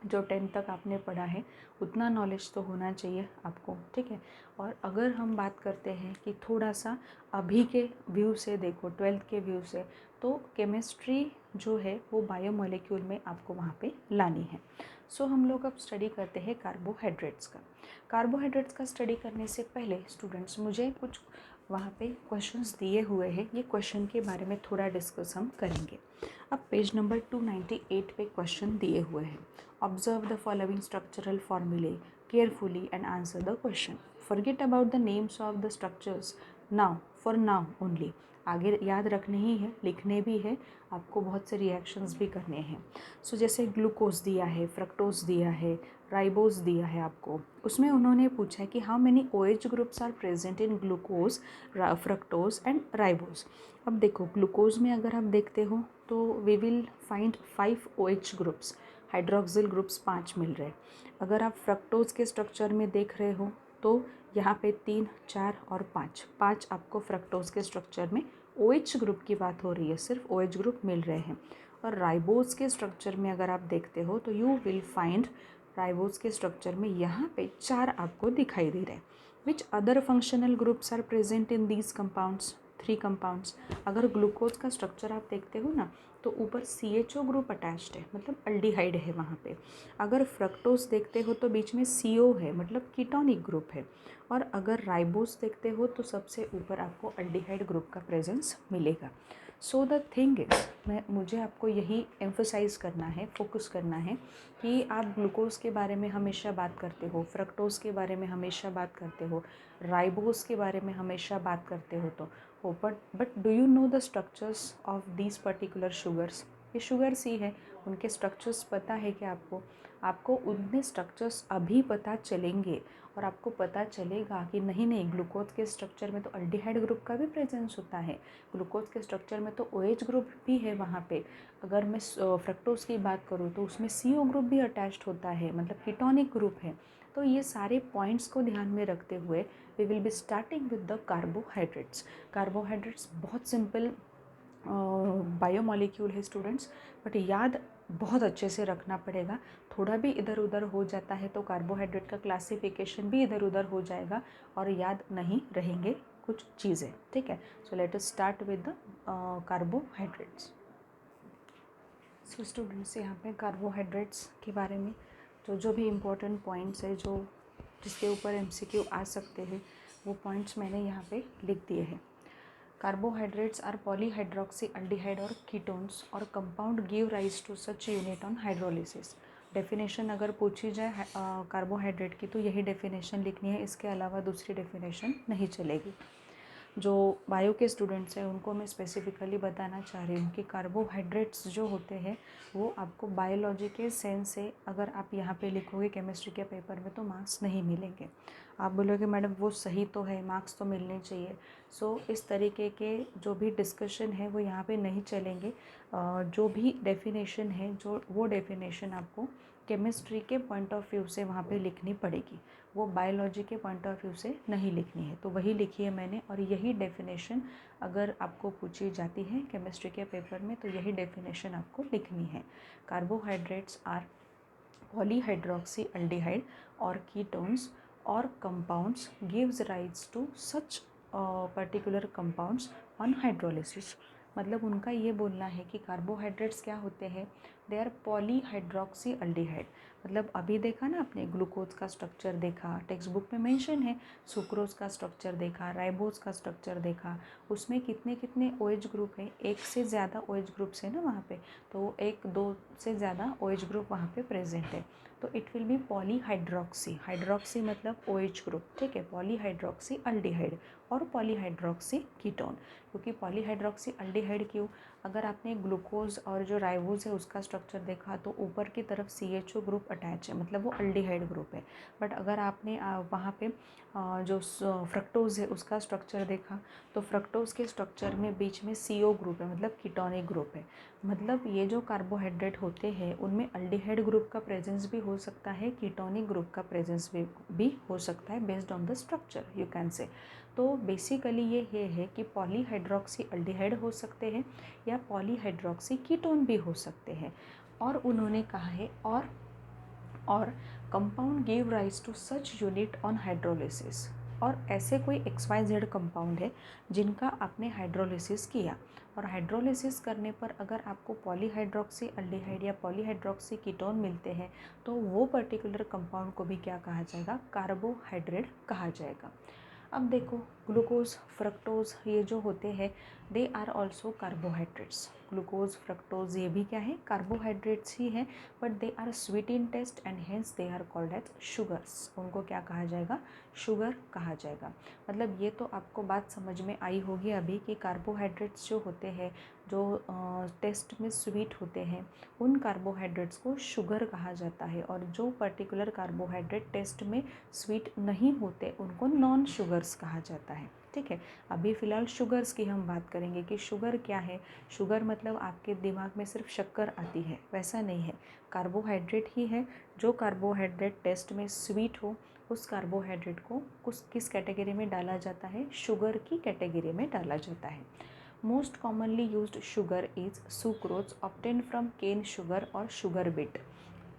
जो 10th तक आपने पढ़ा है उतना नॉलेज तो होना चाहिए आपको, ठीक है। और अगर हम बात करते हैं कि थोड़ा सा अभी के व्यू से देखो, 12th के व्यू से, तो केमिस्ट्री जो है वो बायोमोलिक्यूल में आपको वहाँ पे लानी है। सो हम लोग अब स्टडी करते हैं कार्बोहाइड्रेट्स का। कार्बोहाइड्रेट्स का स्टडी करने से पहले स्टूडेंट्स मुझे कुछ वहाँ पे क्वेश्चंस दिए हुए हैं, ये क्वेश्चन के बारे में थोड़ा डिस्कस हम करेंगे। अब पेज नंबर 298 पे क्वेश्चन दिए हुए हैं। ऑब्जर्व द फॉलोइंग स्ट्रक्चरल फॉर्मूले carefully and answer the question. Forget about the names of the structures now, for now only. आगे याद रखने ही है, लिखने भी है, आपको बहुत से रिएक्शंस भी करने हैं। सो जैसे ग्लूकोज दिया है, फ्रक्टोज दिया है, राइबोज दिया है आपको, उसमें उन्होंने पूछा है कि how many OH groups are present in glucose, fructose and ribose. अब देखो ग्लूकोज में अगर आप देखते हो तो we will find 5 OH groups, hydroxyl groups 5 मिल रहे। अगर आप फ्रक्टोज के स्ट्रक्चर में देख रहे हो तो यहाँ पे 3, 4 और 5 आपको फ्रक्टोज के स्ट्रक्चर में OH ग्रुप की बात हो रही है, सिर्फ OH ग्रुप मिल रहे हैं। और राइबोज के स्ट्रक्चर में अगर आप देखते हो तो यू विल फाइंड राइबोज के स्ट्रक्चर में यहाँ पे 4 आपको दिखाई दे रहे हैं। Which other functional groups are present in these compounds, 3 compounds. अगर ग्लूकोज का स्ट्रक्चर आप देखते हो ना तो ऊपर CHO ग्रुप अटैच्ड है, मतलब अल्डिहाइड है वहाँ पे। अगर फ्रक्टोज देखते हो तो बीच में CO है, मतलब कीटोनिक ग्रुप है। और अगर राइबोज देखते हो तो सबसे ऊपर आपको अल्डिहाइड ग्रुप का प्रेजेंस मिलेगा। सो द थिंग इज़, मुझे आपको यही एम्फोसाइज़ करना है, फोकस करना है कि आप ग्लूकोज के बारे में हमेशा बात करते हो, फ्रक्टोज के बारे में हमेशा बात करते हो, राइबोज के बारे में हमेशा बात करते हो तो हो, but do you know the structures of these particular sugars. ये शुगर्स ही है, उनके स्ट्रक्चर्स पता है कि आपको उनके स्ट्रक्चर्स अभी पता चलेंगे और आपको पता चलेगा कि नहीं ग्लूकोज के स्ट्रक्चर में तो अल्डिहाइड ग्रुप का भी प्रेजेंस होता है, ग्लूकोज के स्ट्रक्चर में तो OH ग्रुप भी है वहाँ पे। अगर मैं फ्रक्टोज की बात करूँ तो उसमें CO ग्रुप भी अटैच्ड होता है, मतलब कीटोनिक ग्रुप है। तो ये सारे पॉइंट्स को ध्यान में रखते हुए we will be starting with the carbohydrates. Carbohydrates बहुत सिंपल बायोमॉलिक्यूल है स्टूडेंट्स, बट याद बहुत अच्छे से रखना पड़ेगा। थोड़ा भी इधर उधर हो जाता है तो कार्बोहाइड्रेट का क्लासिफिकेशन भी इधर उधर हो जाएगा और याद नहीं रहेंगे कुछ चीज़ें, ठीक है। सो let us start with the carbohydrates. So students यहाँ पे कार्बोहाइड्रेट्स के बारे में जो भी इम्पोर्टेंट पॉइंट्स है, जो जिसके ऊपर MCQ आ सकते हैं, वो पॉइंट्स मैंने यहाँ पे लिख दिए हैं। Carbohydrates are polyhydroxy aldehyde or ketones or compound give rise to such unit on hydrolysis. Definition अगर पूछी जाए कार्बोहाइड्रेट की तो यही डेफिनेशन लिखनी है, इसके अलावा दूसरी डेफिनेशन नहीं चलेगी। जो बायो के स्टूडेंट्स हैं उनको मैं स्पेसिफिकली बताना चाह रही हूँ कि कार्बोहाइड्रेट्स जो होते हैं वो आपको बायोलॉजी के सेंस से, अगर आप यहाँ पे लिखोगे केमिस्ट्री के पेपर में तो मार्क्स नहीं मिलेंगे। आप बोलोगे मैडम वो सही तो है, मार्क्स तो मिलने चाहिए। सो इस तरीके के जो भी डिस्कशन है वो यहाँ पे नहीं चलेंगे। जो भी डेफिनेशन है, जो वो डेफिनेशन आपको केमिस्ट्री के पॉइंट ऑफ व्यू से वहाँ पे लिखनी पड़ेगी, वो बायोलॉजी के पॉइंट ऑफ व्यू से नहीं लिखनी है। तो वही लिखी है मैंने, और यही डेफिनेशन अगर आपको पूछी जाती है केमिस्ट्री के पेपर में तो यही डेफिनेशन आपको लिखनी है। Carbohydrates are polyhydroxy aldehyde or ketones or compounds gives rise to such particular compounds on hydrolysis. मतलब उनका ये बोलना है कि कार्बोहाइड्रेट्स क्या होते हैं, दे आर पॉलीहाइड्रोक्सी अल्डिहाइड। मतलब अभी देखा ना आपने, ग्लूकोज का स्ट्रक्चर देखा, टेक्स्ट बुक में मेंशन है, सुक्रोज का स्ट्रक्चर देखा, राइबोज का स्ट्रक्चर देखा, उसमें कितने कितने OH ग्रुप है, एक से ज़्यादा OH ग्रुप्स है ना वहाँ पे, तो 1-2 से ज़्यादा OH ग्रुप वहाँ पे प्रेजेंट है। तो it will be polyhydroxy, hydroxy मतलब OH ग्रुप, ठीक है, polyhydroxy aldehyde or polyhydroxy ketone. क्योंकि पॉलीहाइड्रोक्सी अल्डिहाइड क्यों, अगर आपने ग्लूकोज और जो राइबोज है उसका स्ट्रक्चर देखा तो ऊपर की तरफ CHO ग्रुप अटैच है, मतलब वो अल्डिहाइड ग्रुप है। बट अगर आपने वहाँ पे जो फ्रक्टोज है उसका स्ट्रक्चर देखा तो फ्रक्टोज के स्ट्रक्चर में बीच में CO ग्रुप है, मतलब कीटोनिक ग्रुप है। मतलब ये जो कार्बोहाइड्रेट होते हैं उनमें अल्डिहाइड ग्रुप का प्रेजेंस भी हो सकता है, कीटोनिक ग्रुप का प्रेजेंस भी हो सकता है, based on the structure you can से। तो बेसिकली ये है कि पॉलीहाइड्रोक्सी अल्डिहाइड हो सकते हैं या पॉलीहाइड्रोक्सी कीटोन भी हो सकते हैं। और उन्होंने कहा है और or compound give rise to such unit on hydrolysis. और ऐसे कोई XYZ कंपाउंड है जिनका आपने हाइड्रोलिसिस किया, और हाइड्रोलिसिस करने पर अगर आपको पॉलीहाइड्रोक्सी अल्डिहाइड या पॉलीहाइड्रोक्सी कीटोन मिलते हैं तो वो पर्टिकुलर कंपाउंड को भी क्या कहा जाएगा, कार्बोहाइड्रेट कहा जाएगा। अब देखो, ग्लूकोज फ्रक्टोज ये जो होते हैं they are also carbohydrates. Glucose fructose ये भी क्या है, कार्बोहाइड्रेट्स ही हैं, but they are sweet in taste and hence they are called as sugars. उनको क्या कहा जाएगा, शुगर कहा जाएगा। मतलब ये तो आपको बात समझ में आई होगी अभी कि कार्बोहाइड्रेट्स जो होते हैं जो टेस्ट में स्वीट होते हैं उन कार्बोहाइड्रेट्स को शुगर कहा जाता है, और जो पर्टिकुलर कार्बोहाइड्रेट टेस्ट में स्वीट नहीं होते उनको नॉन शुगर्स कहा जाता है। ठीक है, अभी फ़िलहाल शुगर्स की हम बात करेंगे कि शुगर क्या है। शुगर मतलब आपके दिमाग में सिर्फ शक्कर आती है, वैसा नहीं है, कार्बोहाइड्रेट ही है। जो कार्बोहाइड्रेट टेस्ट में स्वीट हो उस कार्बोहाइड्रेट को किस कैटेगरी में डाला जाता है, शुगर की कैटेगरी में डाला जाता है। Most commonly used sugar is sucrose obtain from cane sugar और शुगर बिट।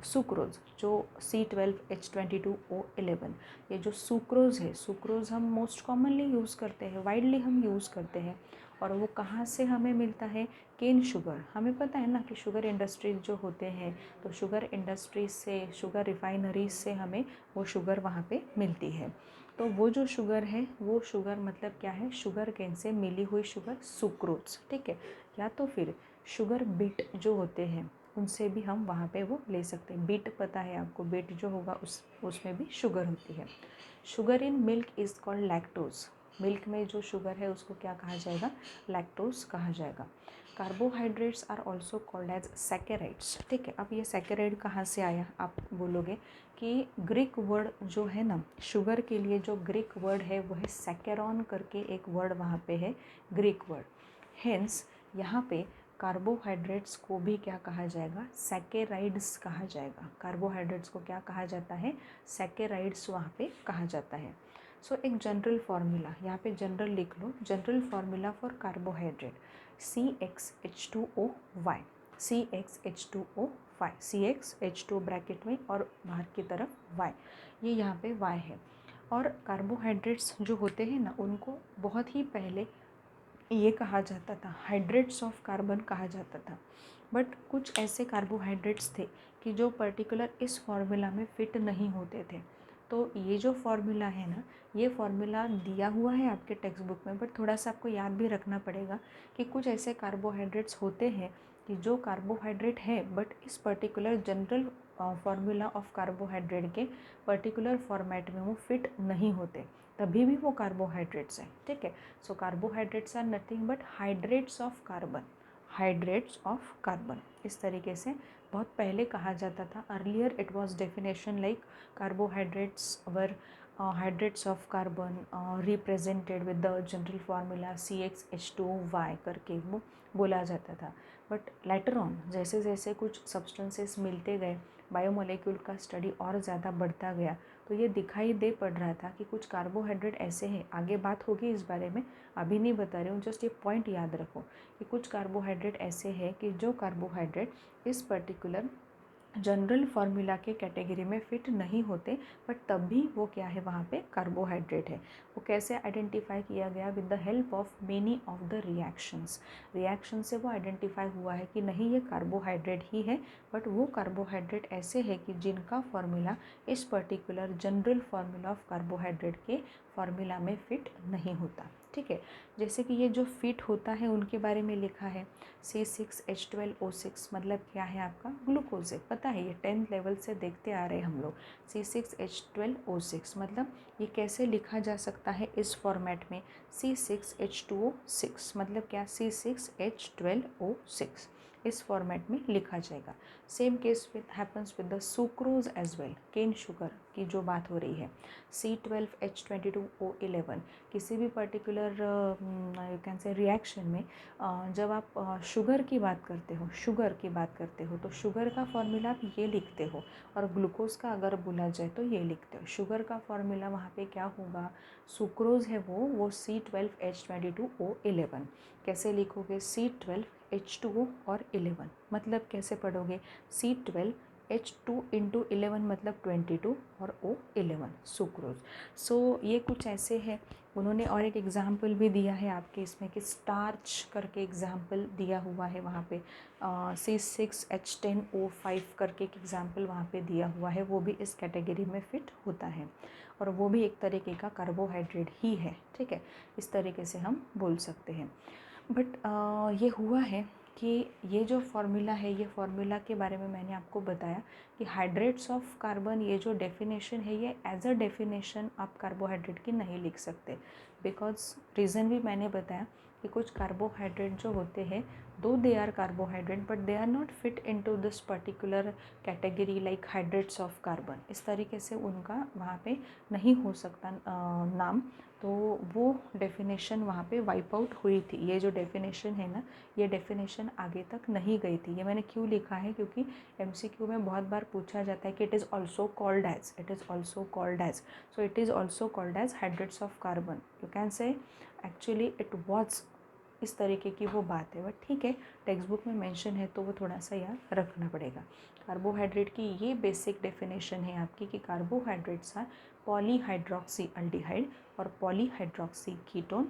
सुक्रोज जो C12H22O11, ये जो सुक्रोज है, सुक्रोज हम मोस्ट कॉमनली यूज़ करते हैं, वाइडली हम यूज़ करते हैं, और वो कहाँ से हमें मिलता है, केन शुगर। हमें पता है ना कि शुगर इंडस्ट्रीज जो होते हैं तो शुगर इंडस्ट्रीज से, शुगर रिफाइनरीज से हमें वो शुगर वहाँ पे मिलती है। तो वो जो शुगर है वो शुगर मतलब क्या है, शुगर केन से मिली हुई शुगर सुक्रोज। ठीक है, या तो फिर शुगर बीट जो होते हैं उनसे भी हम वहाँ पे वो ले सकते हैं। बीट पता है आपको, बीट जो होगा उसमें भी शुगर होती है। Sugar in milk is called lactose. Milk में जो शुगर है उसको क्या कहा जाएगा, लैक्टोज कहा जाएगा। Carbohydrates are also called as saccharides. ठीक है, अब ये सैकेराइड कहाँ से आया, आप बोलोगे कि ग्रीक वर्ड जो है ना शुगर के लिए, जो ग्रीक वर्ड है वो है सैकेरॉन करके एक वर्ड वहाँ पे है, ग्रीक वर्ड। हेंस यहाँ पे कार्बोहाइड्रेट्स को भी क्या कहा जाएगा, सैकेराइड्स कहा जाएगा। कार्बोहाइड्रेट्स को क्या कहा जाता है, सैकेराइड्स वहाँ पे कहा जाता है। सो एक जनरल फार्मूला यहाँ पे जनरल लिख लो, general formula for carbohydrate CxH2O(Y), CxH2O(Y), CxH2 bracket में और बाहर की तरफ Y, ये यहाँ पे Y है। और कार्बोहाइड्रेट्स जो होते हैं ना उनको बहुत ही पहले ये कहा जाता था, हाइड्रेट्स ऑफ कार्बन कहा जाता था। बट कुछ ऐसे कार्बोहाइड्रेट्स थे कि जो पर्टिकुलर इस फार्मूला में फ़िट नहीं होते थे। तो ये जो फार्मूला है ना, ये फार्मूला दिया हुआ है आपके टेक्स्ट बुक में, बट थोड़ा सा आपको याद भी रखना पड़ेगा कि कुछ ऐसे कार्बोहाइड्रेट्स होते हैं कि जो कार्बोहाइड्रेट है बट इस particular general formula of carbohydrate के पर्टिकुलर फॉर्मेट में वो फिट नहीं होते, तभी भी वो कार्बोहाइड्रेट्स हैं। ठीक है, so carbohydrates are nothing but hydrates of carbon, hydrates of carbon. इस तरीके से बहुत पहले कहा जाता था। Earlier it was definition like carbohydrates were hydrates of carbon represented with the general formula CxH2O(Y) करके वो बोला जाता था। बट लेटर ऑन जैसे जैसे कुछ सब्सटेंसेस मिलते गए, बायोमोलिक्यूल का स्टडी और ज़्यादा बढ़ता गया, तो ये दिखाई दे पड़ रहा था कि कुछ कार्बोहाइड्रेट ऐसे हैं, आगे बात होगी इस बारे में, अभी नहीं बता रही हूँ, जस्ट ये पॉइंट याद रखो कि कुछ कार्बोहाइड्रेट ऐसे हैं कि जो कार्बोहाइड्रेट इस पर्टिकुलर जनरल फार्मूला के कैटेगरी में फ़िट नहीं होते, बट तब भी वो क्या है, वहाँ पे कार्बोहाइड्रेट है। वो कैसे आइडेंटिफाई किया गया, with the help of many of the reactions. Reaction से वो आइडेंटिफाई हुआ है कि नहीं ये कार्बोहाइड्रेट ही है, बट वो कार्बोहाइड्रेट ऐसे है कि जिनका फार्मूला इस particular general formula of carbohydrate के फार्मूला में फ़िट नहीं होता। ठीक है, जैसे कि ये जो फिट होता है उनके बारे में लिखा है C6H12O6, मतलब क्या है आपका, ग्लूकोज है, पता है, ये 10th लेवल से देखते आ रहे हैं हम लोग। C6H12O6 मतलब ये कैसे लिखा जा सकता है इस फॉर्मेट में, C6H2O6 मतलब क्या, C6H12O6 इस फॉर्मेट में लिखा जाएगा। Same case with happens with the sucrose as well, cane sugar की जो बात हो रही है, C12H22O11, किसी भी particular you can say reaction में जब आप शुगर की बात करते हो, शुगर की बात करते हो तो शुगर का फॉर्मूला आप ये लिखते हो, और ग्लूकोज का अगर बोला जाए तो ये लिखते हो। शुगर का फॉर्मूला वहाँ पे क्या होगा, सुक्रोज है वो C12H22O11, कैसे लिखोगे, C12H2O और 11, मतलब कैसे पढ़ोगे, C12 H2 × 11 मतलब 22 और O11 सुक्रोज। सो ये कुछ ऐसे है। उन्होंने और एक एग्ज़ाम्पल भी दिया है आपके इसमें कि स्टार्च करके एग्ज़ाम्पल दिया हुआ है वहाँ पे, C6H10O5 करके एक एग्ज़ाम्पल वहाँ पे दिया हुआ है, वो भी इस कैटेगरी में फ़िट होता है और वो भी एक तरीके का कार्बोहाइड्रेट ही है, ठीक है, इस तरीके से हम बोल सकते हैं। बट ये हुआ है कि ये जो फार्मूला है, ये फार्मूला के बारे में मैंने आपको बताया कि हाइड्रेट्स ऑफ कार्बन, ये जो डेफिनेशन है ये एज अ डेफिनेशन आप कार्बोहाइड्रेट की नहीं लिख सकते, बिकॉज रीज़न भी मैंने बताया कि कुछ कार्बोहाइड्रेट जो होते हैं, though they are carbohydrate but they are not fit into this particular category like hydrates of carbon, इस तरीके से उनका वहाँ पे नहीं हो सकता नाम, तो वो डेफिनेशन वहाँ पे वाइप आउट हुई थी। ये जो डेफिनेशन है ना, ये डेफिनेशन आगे तक नहीं गई थी। ये मैंने क्यों लिखा है, क्योंकि MCQ में बहुत बार पूछा जाता है कि it is also called as, so it is also called as hydrates of carbon, you can say actually it was, इस तरीके की वो बात है। बट ठीक है, टेक्स्ट बुक में मेंशन है तो वो थोड़ा सा याद रखना पड़ेगा। कार्बोहाइड्रेट की ये बेसिक डेफिनेशन है आपकी कि carbohydrates are polyhydroxy aldehyde or polyhydroxy ketone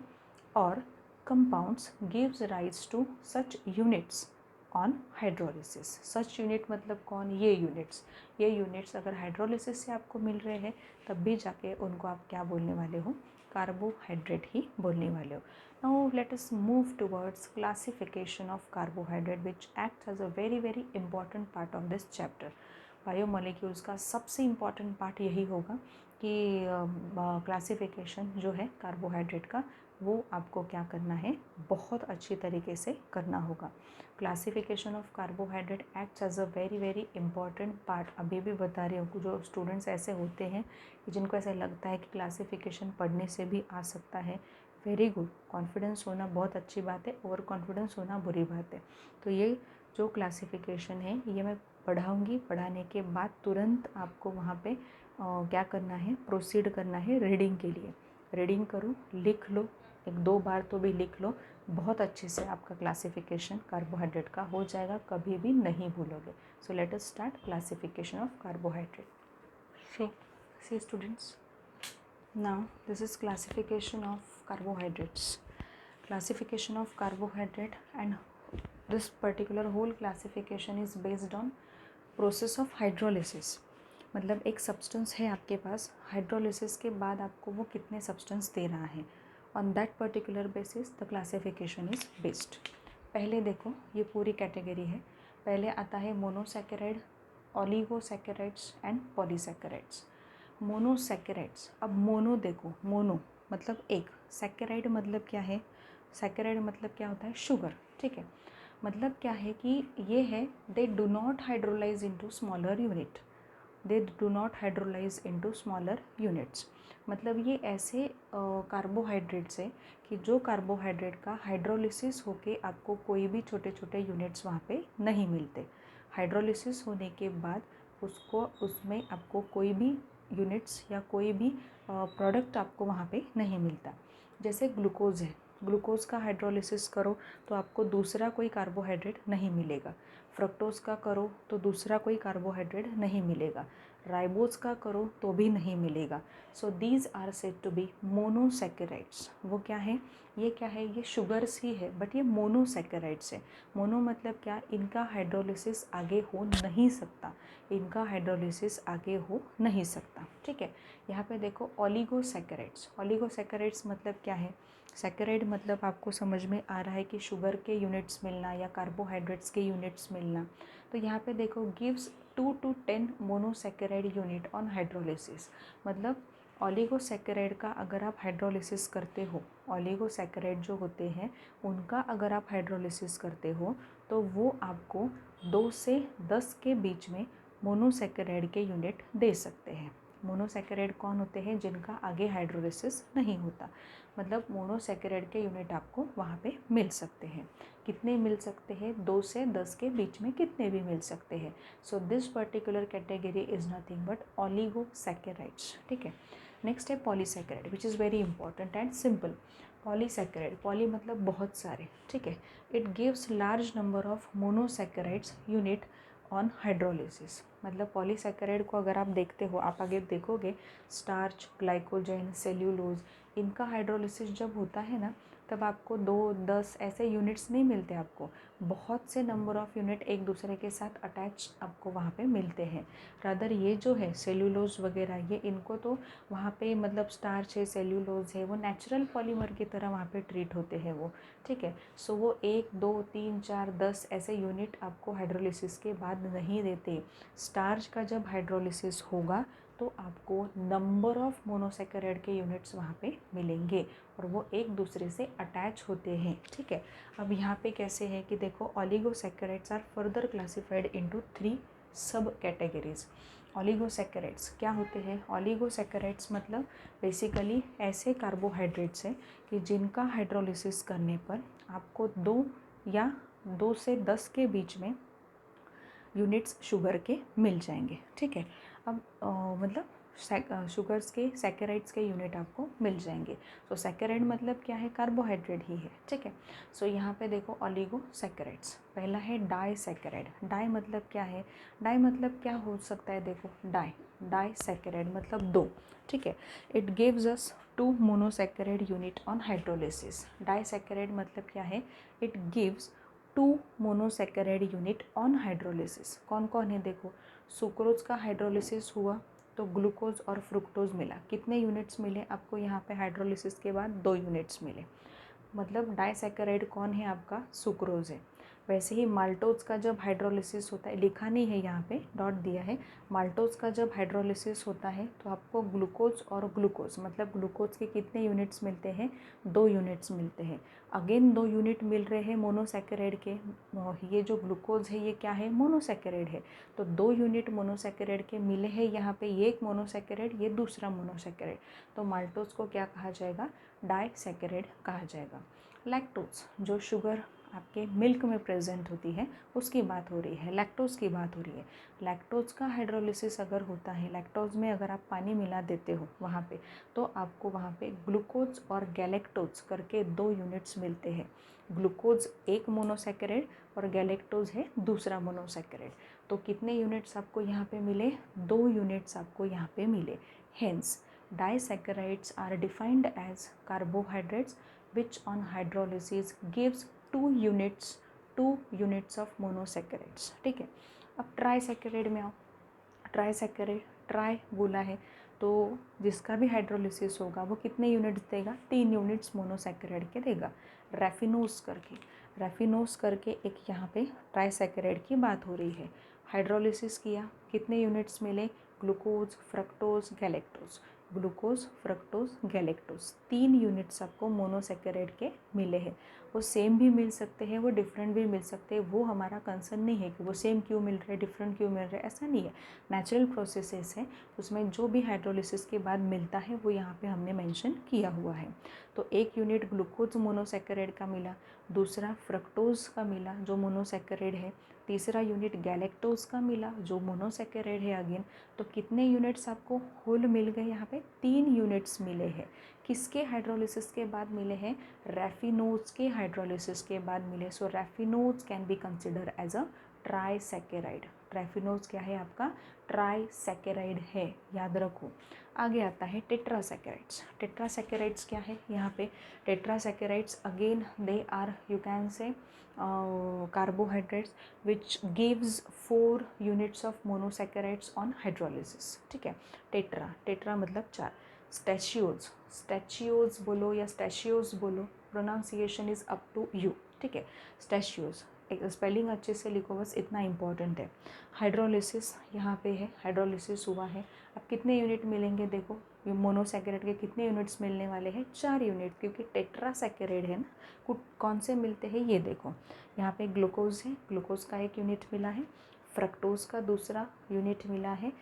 or compounds gives rise to such units on hydrolysis. Such unit मतलब कौन, ये यूनिट्स अगर हाइड्रोलिसिस से आपको मिल रहे हैं तब भी जाके उनको आप क्या बोलने वाले हो, कार्बोहाइड्रेट ही बोलने वाले हो। Now let us move towards classification of carbohydrate which act as a very important part of this chapter. Biomolecules का सबसे इम्पॉर्टेंट पार्ट यही होगा कि क्लासिफिकेशन जो है कार्बोहाइड्रेट का, वो आपको क्या करना है, बहुत अच्छी तरीके से करना होगा। Classification of carbohydrate acts as a very important part. अभी भी बता रही हूँ, जो स्टूडेंट्स ऐसे होते हैं कि जिनको ऐसा लगता है कि क्लासिफिकेशन पढ़ने से भी आ सकता है, वेरी गुड, कॉन्फिडेंस होना बहुत अच्छी बात है, ओवर कॉन्फिडेंस होना बुरी बात है। तो ये जो क्लासिफिकेशन है ये मैं पढ़ाऊँगी, पढ़ाने के बाद तुरंत आपको वहाँ पे क्या करना है, प्रोसीड करना है रीडिंग के लिए। रीडिंग करो, लिख लो, 1-2 बार तो भी लिख लो, बहुत अच्छे से आपका क्लासिफिकेशन कार्बोहाइड्रेट का हो जाएगा, कभी भी नहीं भूलोगे। So let us start classification of carbohydrate. So see students, now this is classification of carbohydrates. Classification of carbohydrate, and this particular whole classification is based on process of hydrolysis. मतलब एक substance है आपके पास, hydrolysis के बाद आपको वो कितने substance दे रहा है, on that particular basis the classification is based. पहले देखो, ये पूरी कैटेगरी है। पहले आता है monosaccharide, oligosaccharides and polysaccharides. Monosaccharides, अब मोनो देखो, मोनो मतलब एक, सैकेराइड मतलब क्या है, सैकेराइड मतलब क्या होता है, शुगर, ठीक है। मतलब क्या है कि ये है, they do not hydrolyse into smaller unit, मतलब ये ऐसे कार्बोहाइड्रेट्स है कि जो कार्बोहाइड्रेट का हाइड्रोलिसिस होके आपको कोई भी छोटे छोटे यूनिट्स वहाँ पे नहीं मिलते। हाइड्रोलिसिस होने के बाद उसमें आपको कोई भी यूनिट्स या कोई भी प्रोडक्ट आपको वहाँ पे नहीं मिलता। जैसे ग्लूकोज है, ग्लूकोज का हाइड्रोलिसिस करो तो आपको दूसरा कोई कार्बोहाइड्रेट नहीं मिलेगा। फ्रक्टोज का करो तो दूसरा कोई कार्बोहाइड्रेट नहीं मिलेगा। राइबोज का करो तो भी नहीं मिलेगा। So these are said to be monosaccharides. वो क्या है, ये क्या है, ये शुगर्स ही है, बट ये मोनोसैकेराइड्स है। मोनो मतलब क्या, इनका हाइड्रोलिसिस आगे हो नहीं सकता, इनका हाइड्रोलिसिस आगे हो नहीं सकता, ठीक है। यहाँ पे देखो ओलिगोसैकेराइड्स, ओलिगोसैकेराइड्स मतलब क्या है, सैकेराइड मतलब आपको समझ में आ रहा है कि शुगर के यूनिट्स मिलना या कार्बोहाइड्रेट्स के यूनिट्स मिलना। तो यहाँ पे देखो gives 2 to 10 monosaccharide unit on hydrolysis. मतलब ओलिगोसैकेराइड का अगर आप हाइड्रोलिसिस करते हो, ओलिगोसैकेराइड जो होते हैं उनका अगर आप हाइड्रोलिसिस करते हो तो वो आपको 2 से 10 के बीच में मोनोसैकेराइड के यूनिट दे सकते हैं। मोनोसैकेराइड कौन होते हैं, जिनका आगे हाइड्रोलिसिस नहीं होता। मतलब मोनोसैकेराइड के यूनिट आपको वहाँ पे मिल सकते हैं। कितने मिल सकते हैं, 2 से 10 के बीच में कितने भी मिल सकते हैं। So this particular category is nothing but oligosaccharides, ठीक है। नेक्स्ट है polysaccharide which is very important and simple. Polysaccharide, poly मतलब बहुत सारे, ठीक है। It gives large number of monosaccharides unit on hydrolysis. मतलब पॉलीसैकेराइड को अगर आप देखते हो, आप आगे देखोगे स्टार्च, ग्लाइकोजन, सेल्यूलोज, इनका हाइड्रोलिसिस जब होता है ना, तब आपको 2-10 ऐसे यूनिट्स नहीं मिलते, आपको बहुत से नंबर ऑफ़ यूनिट एक दूसरे के साथ अटैच आपको वहाँ पे मिलते हैं। रादर ये जो है सेल्यूलोज वगैरह, ये इनको तो वहाँ पे मतलब स्टार्च है, सेल्यूलोज है, वो नेचुरल पॉलीमर की तरह वहाँ पे ट्रीट होते हैं वो, ठीक है। सो वो 1, 2, 3, 4, 10 ऐसे यूनिट आपको हाइड्रोलिसिस के बाद नहीं देते। स्टार्च का जब हाइड्रोलिसिस होगा तो आपको नंबर ऑफ़ मोनोसैकेराइड के यूनिट्स वहाँ पे मिलेंगे और वो एक दूसरे से अटैच होते हैं, ठीक है। अब यहाँ पे कैसे है कि देखो, ऑलिगोसैकेराइड्स आर फर्दर क्लासिफाइड इनटू 3 सब कैटेगरीज। ऑलिगोसैकेराइड्स क्या होते हैं? ऑलिगोसैकेराइड्स मतलब बेसिकली ऐसे कार्बोहाइड्रेट्स हैं कि जिनका हाइड्रोलिसिस करने पर आपको 2 या 2 से 10 के बीच में यूनिट्स शुगर के मिल जाएंगे, ठीक है। अब मतलब शुगर्स के, सैकेराइड्स के यूनिट आपको मिल जाएंगे। तो सैकेराइड मतलब क्या है? कार्बोहाइड्रेट ही है, ठीक है। सो यहाँ पे देखो ऑलिगोसैकेराइड्स, पहला है डाइसैकेराइड। डाई मतलब क्या है? डाई मतलब क्या हो सकता है? देखो डाइसैकेराइड मतलब 2, ठीक है। It gives us 2 monosaccharide unit on hydrolysis. Disaccharide मतलब क्या है? It gives 2 monosaccharide unit on hydrolysis. कौन कौन है? देखो, सुक्रोज का हाइड्रोलिसिस हुआ तो ग्लूकोज और फ्रुक्टोज मिला, कितने यूनिट्स मिले आपको यहाँ पे? हाइड्रोलिसिस के बाद 2 यूनिट्स मिले, मतलब डाइसैकेराइड कौन है आपका? सुक्रोज है। वैसे ही माल्टोज का जब हाइड्रोलिसिस होता है, लिखा नहीं है यहाँ पे, डॉट दिया है, माल्टोज का जब हाइड्रोलिसिस होता है तो आपको ग्लूकोज और ग्लूकोज मतलब ग्लूकोज के कितने यूनिट्स मिलते हैं? 2 यूनिट्स मिलते हैं। अगेन 2 यूनिट मिल रहे हैं मोनोसैकेराइड के। ये जो ग्लूकोज है ये क्या है? मोनोसैकेराइड है। तो 2 यूनिट मोनोसैकेराइड के मिले हैं यहाँ पे, ये एक मोनोसैकेराइड, ये दूसरा मोनोसैकेराइड। तो माल्टोज को क्या कहा जाएगा? डाइसैकेराइड कहा जाएगा। लैक्टोज, जो शुगर आपके मिल्क में प्रेजेंट होती है, उसकी बात हो रही है, लैक्टोज की बात हो रही है। लैक्टोज का हाइड्रोलिसिस अगर होता है, लैक्टोज में अगर आप पानी मिला देते हो वहाँ पे, तो आपको वहाँ पे ग्लूकोज और गैलेक्टोज करके 2 यूनिट्स मिलते हैं। ग्लूकोज एक मोनोसैकेराइड और गैलेक्टोज है दूसरा मोनोसैकेराइड। तो कितने यूनिट्स आपको यहाँ पे मिले? 2 यूनिट्स आपको यहाँ पे मिले। Hence disaccharides are defined as carbohydrates which on hydrolysis gives 2 units of monosaccharides, ठीक है। अब ट्राइसैकेराइड में आओ। ट्राइसैकेराइड, ट्राई बोला है तो जिसका भी हाइड्रोलिसिस होगा वो कितने यूनिट्स देगा? 3 यूनिट्स मोनोसैकेराइड के देगा। रैफिनोज करके एक यहाँ पे ट्राइसैकेराइड की बात हो रही है। हाइड्रोलिसिस किया, कितने यूनिट्स मिले? Glucose, fructose, galactose. Glucose, fructose, galactose, 3 units आपको मोनोसैकेराइड के मिले हैं। वो सेम भी मिल सकते हैं, वो डिफरेंट भी मिल सकते हैं, वो हमारा कंसर्न नहीं है कि वो सेम क्यों मिल रहे हैं, डिफरेंट क्यों मिल रहे हैं, ऐसा नहीं है। नेचुरल प्रोसेसेस है, उसमें जो भी हाइड्रोलिसिस के बाद मिलता है वो यहाँ पे हमने मेंशन किया हुआ है। तो 1 यूनिट ग्लूकोज मोनोसैकेराइड का मिला, दूसरा फ्रक्टोज का मिला जो मोनोसैकेराइड है, तीसरा यूनिट गैलेक्टोज का मिला जो मोनोसैकेराइड है अगेन। तो कितने यूनिट्स आपको होल मिल गए? यहाँ पे 3 यूनिट्स मिले हैं। किसके हाइड्रोलिसिस के बाद मिले हैं? रैफिनोज के हाइड्रोलिसिस के बाद मिले। So raffinose can be consider as a trisaccharide. Raffinose क्या है आपका? ट्राइसैकेराइड है, याद रखो। आगे आता है टेट्रासैकेराइड्स। टेट्रासैकेराइड्स क्या है? यहाँ पे tetrasaccharides again they are, you can say carbohydrates which gives 4 units of monosaccharides on hydrolysis, ठीक है। टेट्रा मतलब 4। स्टैचियोज बोलो या स्टैशियोज बोलो, pronunciation is up to you, ठीक है। स्टैशियोज, एक स्पेलिंग अच्छे से लिखो, बस इतना इम्पॉर्टेंट है। हाइड्रोलिसिस यहाँ पे है, हाइड्रोलिसिस हुआ है। अब कितने यूनिट मिलेंगे? देखो, ये मोनोसैकेराइड के कितने यूनिट्स मिलने वाले हैं? 4 यूनिट, क्योंकि टेट्रासैकेराइड है ना। कौन से मिलते हैं ये देखो, यहाँ पे ग्लूकोज है, ग्लूकोज का 1 यूनिट मिला है, फ्रक्टोज का दूसरा यूनिट मिला है,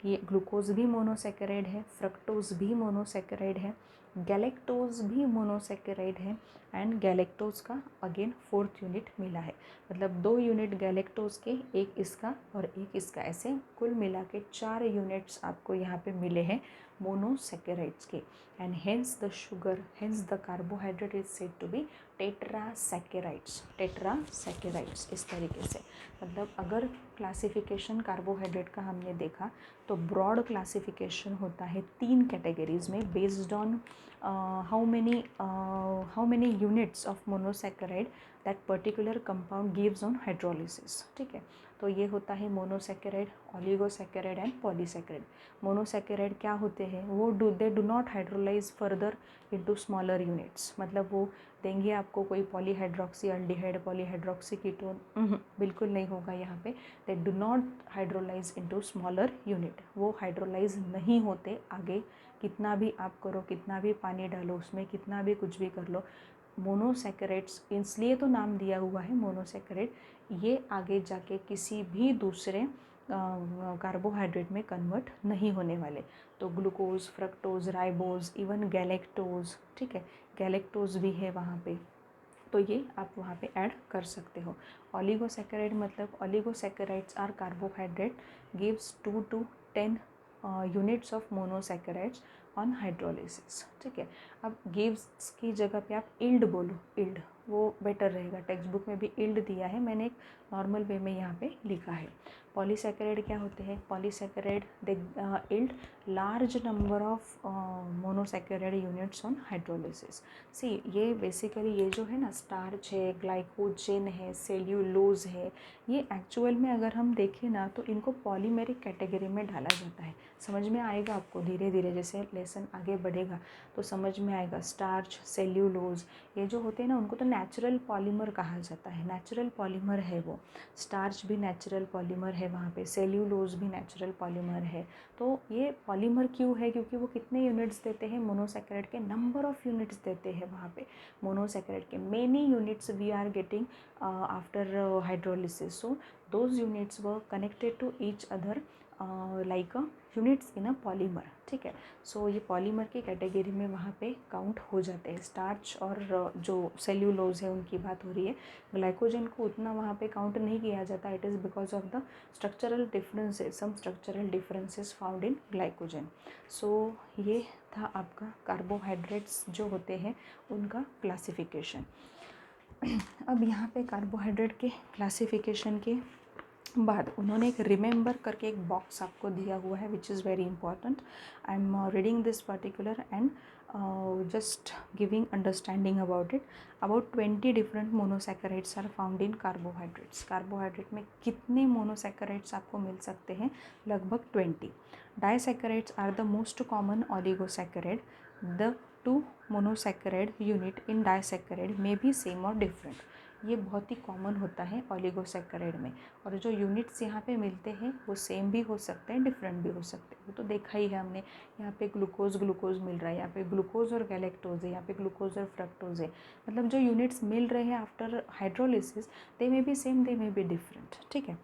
ये ग्लूकोज भी मोनोसैकेराइड है, फ्रक्टोज भी मोनोसैकेराइड है, गैलेक्टोज भी मोनोसैकेराइड है, एंड गैलेक्टोज का अगेन 4th यूनिट मिला है। मतलब 2 यूनिट गैलेक्टोज के, एक इसका और एक इसका, ऐसे कुल मिला के 4 यूनिट्स आपको यहाँ पे मिले हैं मोनोसैकेराइड्स के, and hence the sugar, hence the carbohydrate is said to be tetrasaccharides, tetrasaccharides. इस तरीके से मतलब अगर क्लासिफिकेशन कार्बोहाइड्रेट का हमने देखा तो ब्रॉड क्लासिफिकेशन होता है 3 कैटेगरीज में based on how many units of monosaccharide that particular compound gives on hydrolysis. ठीक है, तो ये होता है monosaccharide, oligosaccharide and polysaccharide. Monosaccharide क्या होते हैं, वो they do not hydrolyse further into smaller units, मतलब वो देंगे आपको कोई पॉलीहाइड्रोक्सी अल्डिहाइड, पॉलीहाइड्रोक्सी कीटोन, बिल्कुल नहीं होगा यहाँ पे। They do not hydrolyse into smaller unit, वो हाइड्रोलाइज नहीं होते आगे, कितना भी आप करो, कितना भी पानी डालो उसमें, कितना भी कुछ भी कर लो। मोनोसैकेराइड्स इसलिए तो नाम दिया हुआ है मोनोसैकेराइड, ये आगे जाके किसी भी दूसरे कार्बोहाइड्रेट में कन्वर्ट नहीं होने वाले। तो glucose, fructose, ribose, even galactose, ठीक है, गैलेक्टोज भी है वहाँ पे, तो ये आप वहाँ पे ऐड कर सकते हो। ओलिगोसैकेराइड मतलब oligosaccharides are carbohydrate gives 2 to 10 units of monosaccharides on hydrolysis. ठीक है, अब गिव्स की जगह पे आप इल्ड बोलो, इल्ड वो बेटर रहेगा। टेक्स्ट बुक में भी इल्ड दिया है, मैंने एक नॉर्मल वे में यहाँ पे लिखा है। पॉलीसैकेराइड क्या होते हैं, polysaccharide they yield large number of monosaccharide units on hydrolysis. See ये बेसिकली ये जो है ना स्टार्च है, ग्लाइकोजेन है, सेल्यूलोज है, ये एक्चुअल में अगर हम देखें ना तो इनको पॉलीमेरिक कैटेगरी में डाला जाता है। समझ में आएगा आपको धीरे धीरे, जैसे लेसन आगे बढ़ेगा तो समझ में आएगा। स्टार्च, सेल्यूलोज ये जो होते हैं ना उनको तो नेचुरल पॉलीमर कहा जाता है, नेचुरल पॉलीमर है वो। स्टार्च भी नेचुरल पॉलीमर है वहाँ पे, सेल्यूलोज भी नेचुरल पॉलीमर है। तो ये पॉलीमर क्यों है, क्योंकि वो कितने यूनिट्स देते हैं, मोनोसैकेराइड के नंबर ऑफ यूनिट्स देते हैं वहाँ पे। मोनोसैकेराइड के many units we are getting after hydrolysis, so those units were connected to each other like units in a polymer. ठीक है, सो ये पॉलीमर की कैटेगरी में वहाँ पे काउंट हो जाते हैं। स्टार्च और जो सेल्यूलोज है उनकी बात हो रही है, ग्लाइकोजन को उतना वहाँ पे काउंट नहीं किया जाता। It is because of the structural differences, some structural differences found in glycogen. So ये था आपका कार्बोहाइड्रेट्स जो होते हैं उनका क्लासिफिकेशन। अब यहाँ पे कार्बोहाइड्रेट के क्लासिफिकेशन के बाद उन्होंने एक रिमेंबर करके एक बॉक्स आपको दिया हुआ है which is very important. I am reading this particular and just giving understanding about it. About 20 different monosaccharides are found in carbohydrates. Carbohydrate में कितने मोनोसैकेराइड्स आपको मिल सकते हैं, लगभग 20. Disaccharides are the most common oligosaccharide. The 2 monosaccharide unit in disaccharide may be same or different. ये बहुत ही common होता है ओलिगोसैकेराइड में, और जो यूनिट्स यहाँ पे मिलते हैं वो सेम भी हो सकते हैं, डिफरेंट भी हो सकते हैं, वो तो देखा ही है हमने। यहाँ पे ग्लूकोज मिल रहा है, यहाँ पे ग्लूकोज और गैलेक्टोज है, यहाँ पे ग्लूकोज और फ्रक्टोज है, मतलब जो यूनिट्स मिल रहे हैं after hydrolysis they may be same, they may be different. ठीक है,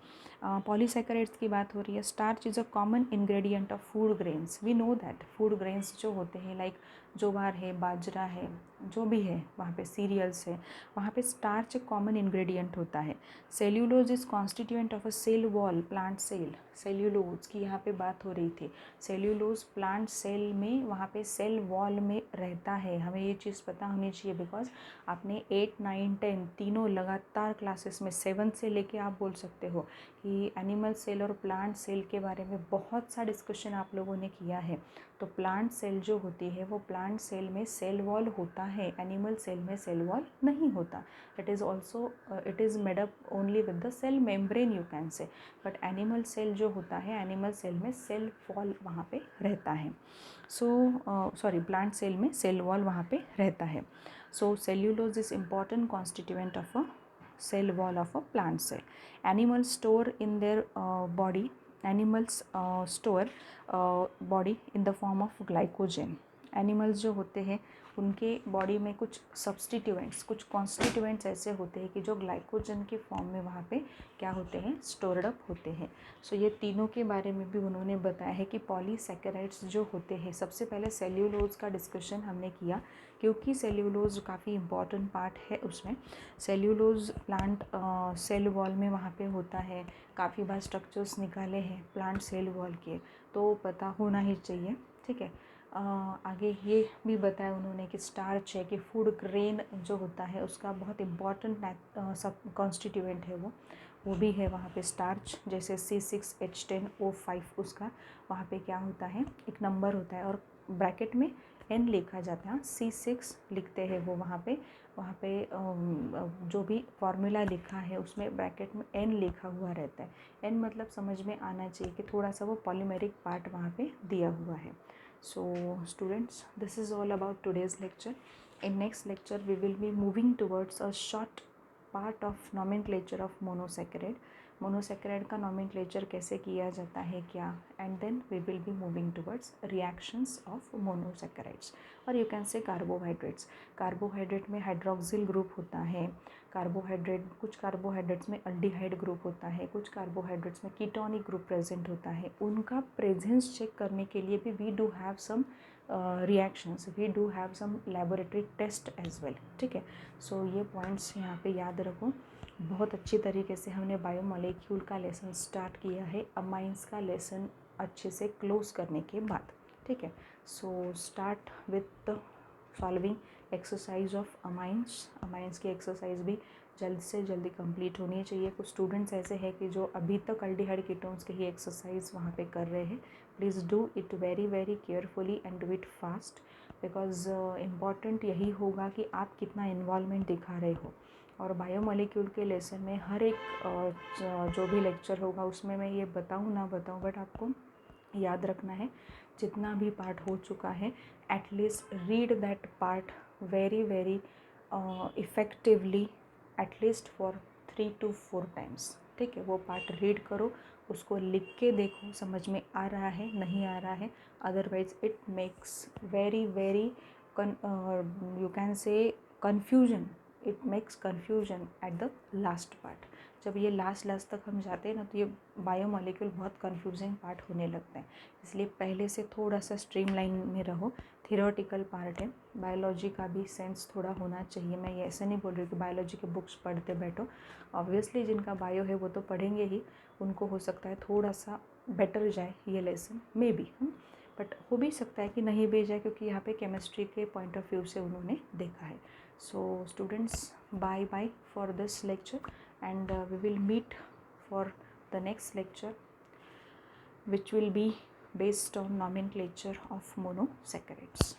पॉलीसैकेराइड्स की बात हो रही है। Starch is a common ingredient of food grains. We know that food grains जो होते हैं लाइक ज्वार है, बाजरा है, जो भी है वहाँ पे सीरियल्स है, वहाँ पे स्टार्च एक कॉमन इंग्रेडिएंट होता है. Cellulose is constituent of a cell wall, plant cell. Cellulose की यहाँ पे बात हो रही थी. सेल्यूलोज प्लांट सेल में वहाँ पे सेल वॉल में रहता है. हमें ये चीज़ पता होनी चाहिए बिकॉज आपने 8, 9, 10 तीनों लगातार क्लासेस में 7 से लेके आप बोल सकते हो कि एनिमल सेल और प्लांट सेल के बारे में बहुत सा डिस्कशन आप लोगों ने किया है. तो प्लांट सेल जो होती है वो प्लांट सेल में सेल वॉल होता है, एनिमल सेल में सेल वॉल नहीं होता. It is also it is made up only with the cell membrane you can say. But animal cell जो होता है, एनिमल सेल में सेल वॉल वहाँ पे रहता है. प्लांट सेल में सेल वॉल वहाँ पे रहता है. So cellulose is important constituent of a cell wall of a plant cell. Animals store in their body, animals store body in the form of glycogen. Animals जो होते हैं उनके body में कुछ सब्सटीट्यूएंट्स, कुछ कॉन्स्टिट्यूएंट्स ऐसे होते हैं कि जो ग्लाइकोजन के फॉर्म में वहाँ पे क्या होते हैं, स्टोर्ड अप होते हैं. सो ये तीनों के बारे में भी उन्होंने बताया है कि पॉलीसैकेराइड्स जो होते हैं, सबसे पहले सेल्यूलोज का डिस्कशन हमने किया क्योंकि सेल्यूलोज काफ़ी इंपॉर्टेंट पार्ट है उसमें. सेल्यूलोज प्लांट सेल वॉल में वहाँ पे होता है. काफ़ी बार स्ट्रक्चर्स निकाले हैं प्लांट सेल वॉल के, तो पता होना ही चाहिए. ठीक है। आगे ये भी बताया उन्होंने कि स्टार्च है कि फूड ग्रेन जो होता है उसका बहुत इम्पॉर्टेंट सब कॉन्स्टिट्यूएंट है वो भी है वहाँ पे स्टार्च। जैसे C6H10O5 उसका वहाँ पे क्या होता है, एक नंबर होता है और ब्रैकेट में N लिखा जाता है। C6 लिखते हैं वो वहाँ पे जो भी फार्मूला लिखा है उसमें ब्रैकेट में N लिखा हुआ रहता है। N मतलब समझ में आना चाहिए कि थोड़ा सा वो पॉलीमेरिक पार्ट वहाँ पे दिया हुआ है। So students, this is all about today's lecture. In next lecture we will be moving towards a short part of nomenclature of monosaccharide. Monosaccharide का नॉमेनक्लेचर कैसे किया जाता है क्या, and then we will be moving towards reactions of monosaccharides, और you can say carbohydrates. Carbohydrate में hydroxyl group होता है, कुछ कार्बोहाइड्रेट्स में अल्डिहाइड ग्रुप होता है, कुछ कार्बोहाइड्रेट्स में कीटोनिक ग्रुप प्रेजेंट होता है। उनका प्रेजेंस चेक करने के लिए भी we do have some reactions, we do have some laboratory test as well. ठीक है, सो ये पॉइंट्स यहाँ पे याद रखो। बहुत अच्छी तरीके से हमने बायोमोलिक्यूल का लेसन स्टार्ट किया है अमाइंस का लेसन अच्छे से क्लोज करने के बाद। ठीक है, so start with solving exercise of amines की एक्सरसाइज भी जल्द से जल्दी कंप्लीट होनी चाहिए। कुछ स्टूडेंट्स ऐसे हैं कि जो अभी तक अल्डिहाइड कीटोन्स की ही एक्सरसाइज वहाँ पे कर रहे हैं। Please do it very very carefully and do it fast, because important यही होगा कि आप कितना इन्वॉल्वमेंट दिखा रहे हो। और बायोमोलिक्यूल के लेसन में हर एक जो भी लेक्चर होगा उसमें मैं ये बताऊँ ना बताऊँ, बट आपको याद रखना है जितना भी पार्ट हो चुका है, at least read that part very very effectively at least for 3 to 4 times. ठीक है, वो पार्ट रीड करो, उसको लिख के देखो समझ में आ रहा है नहीं आ रहा है, otherwise it makes very very you can से confusion, it makes confusion at the last part. जब ये लास्ट तक हम जाते हैं ना तो ये बायोमोलिक्यूल बहुत कन्फ्यूजिंग पार्ट होने लगता है। इसलिए पहले से थोड़ा सा स्ट्रीमलाइन में रहो। थियोरेटिकल पार्ट है, बायोलॉजी का भी सेंस थोड़ा होना चाहिए। मैं ये ऐसे नहीं बोल रही कि बायोलॉजी के बुक्स पढ़ते बैठो, ऑब्वियसली जिनका बायो है वो तो पढ़ेंगे ही, उनको हो सकता है थोड़ा सा बेटर जाए ये लेसन मे बी, बट हो भी सकता है कि नहीं भी जाए, क्योंकि यहाँ पे केमिस्ट्री के पॉइंट ऑफ व्यू से उन्होंने देखा है। So students, bye for this lecture, and we will meet for the next lecture, which will be based on nomenclature of monosaccharides.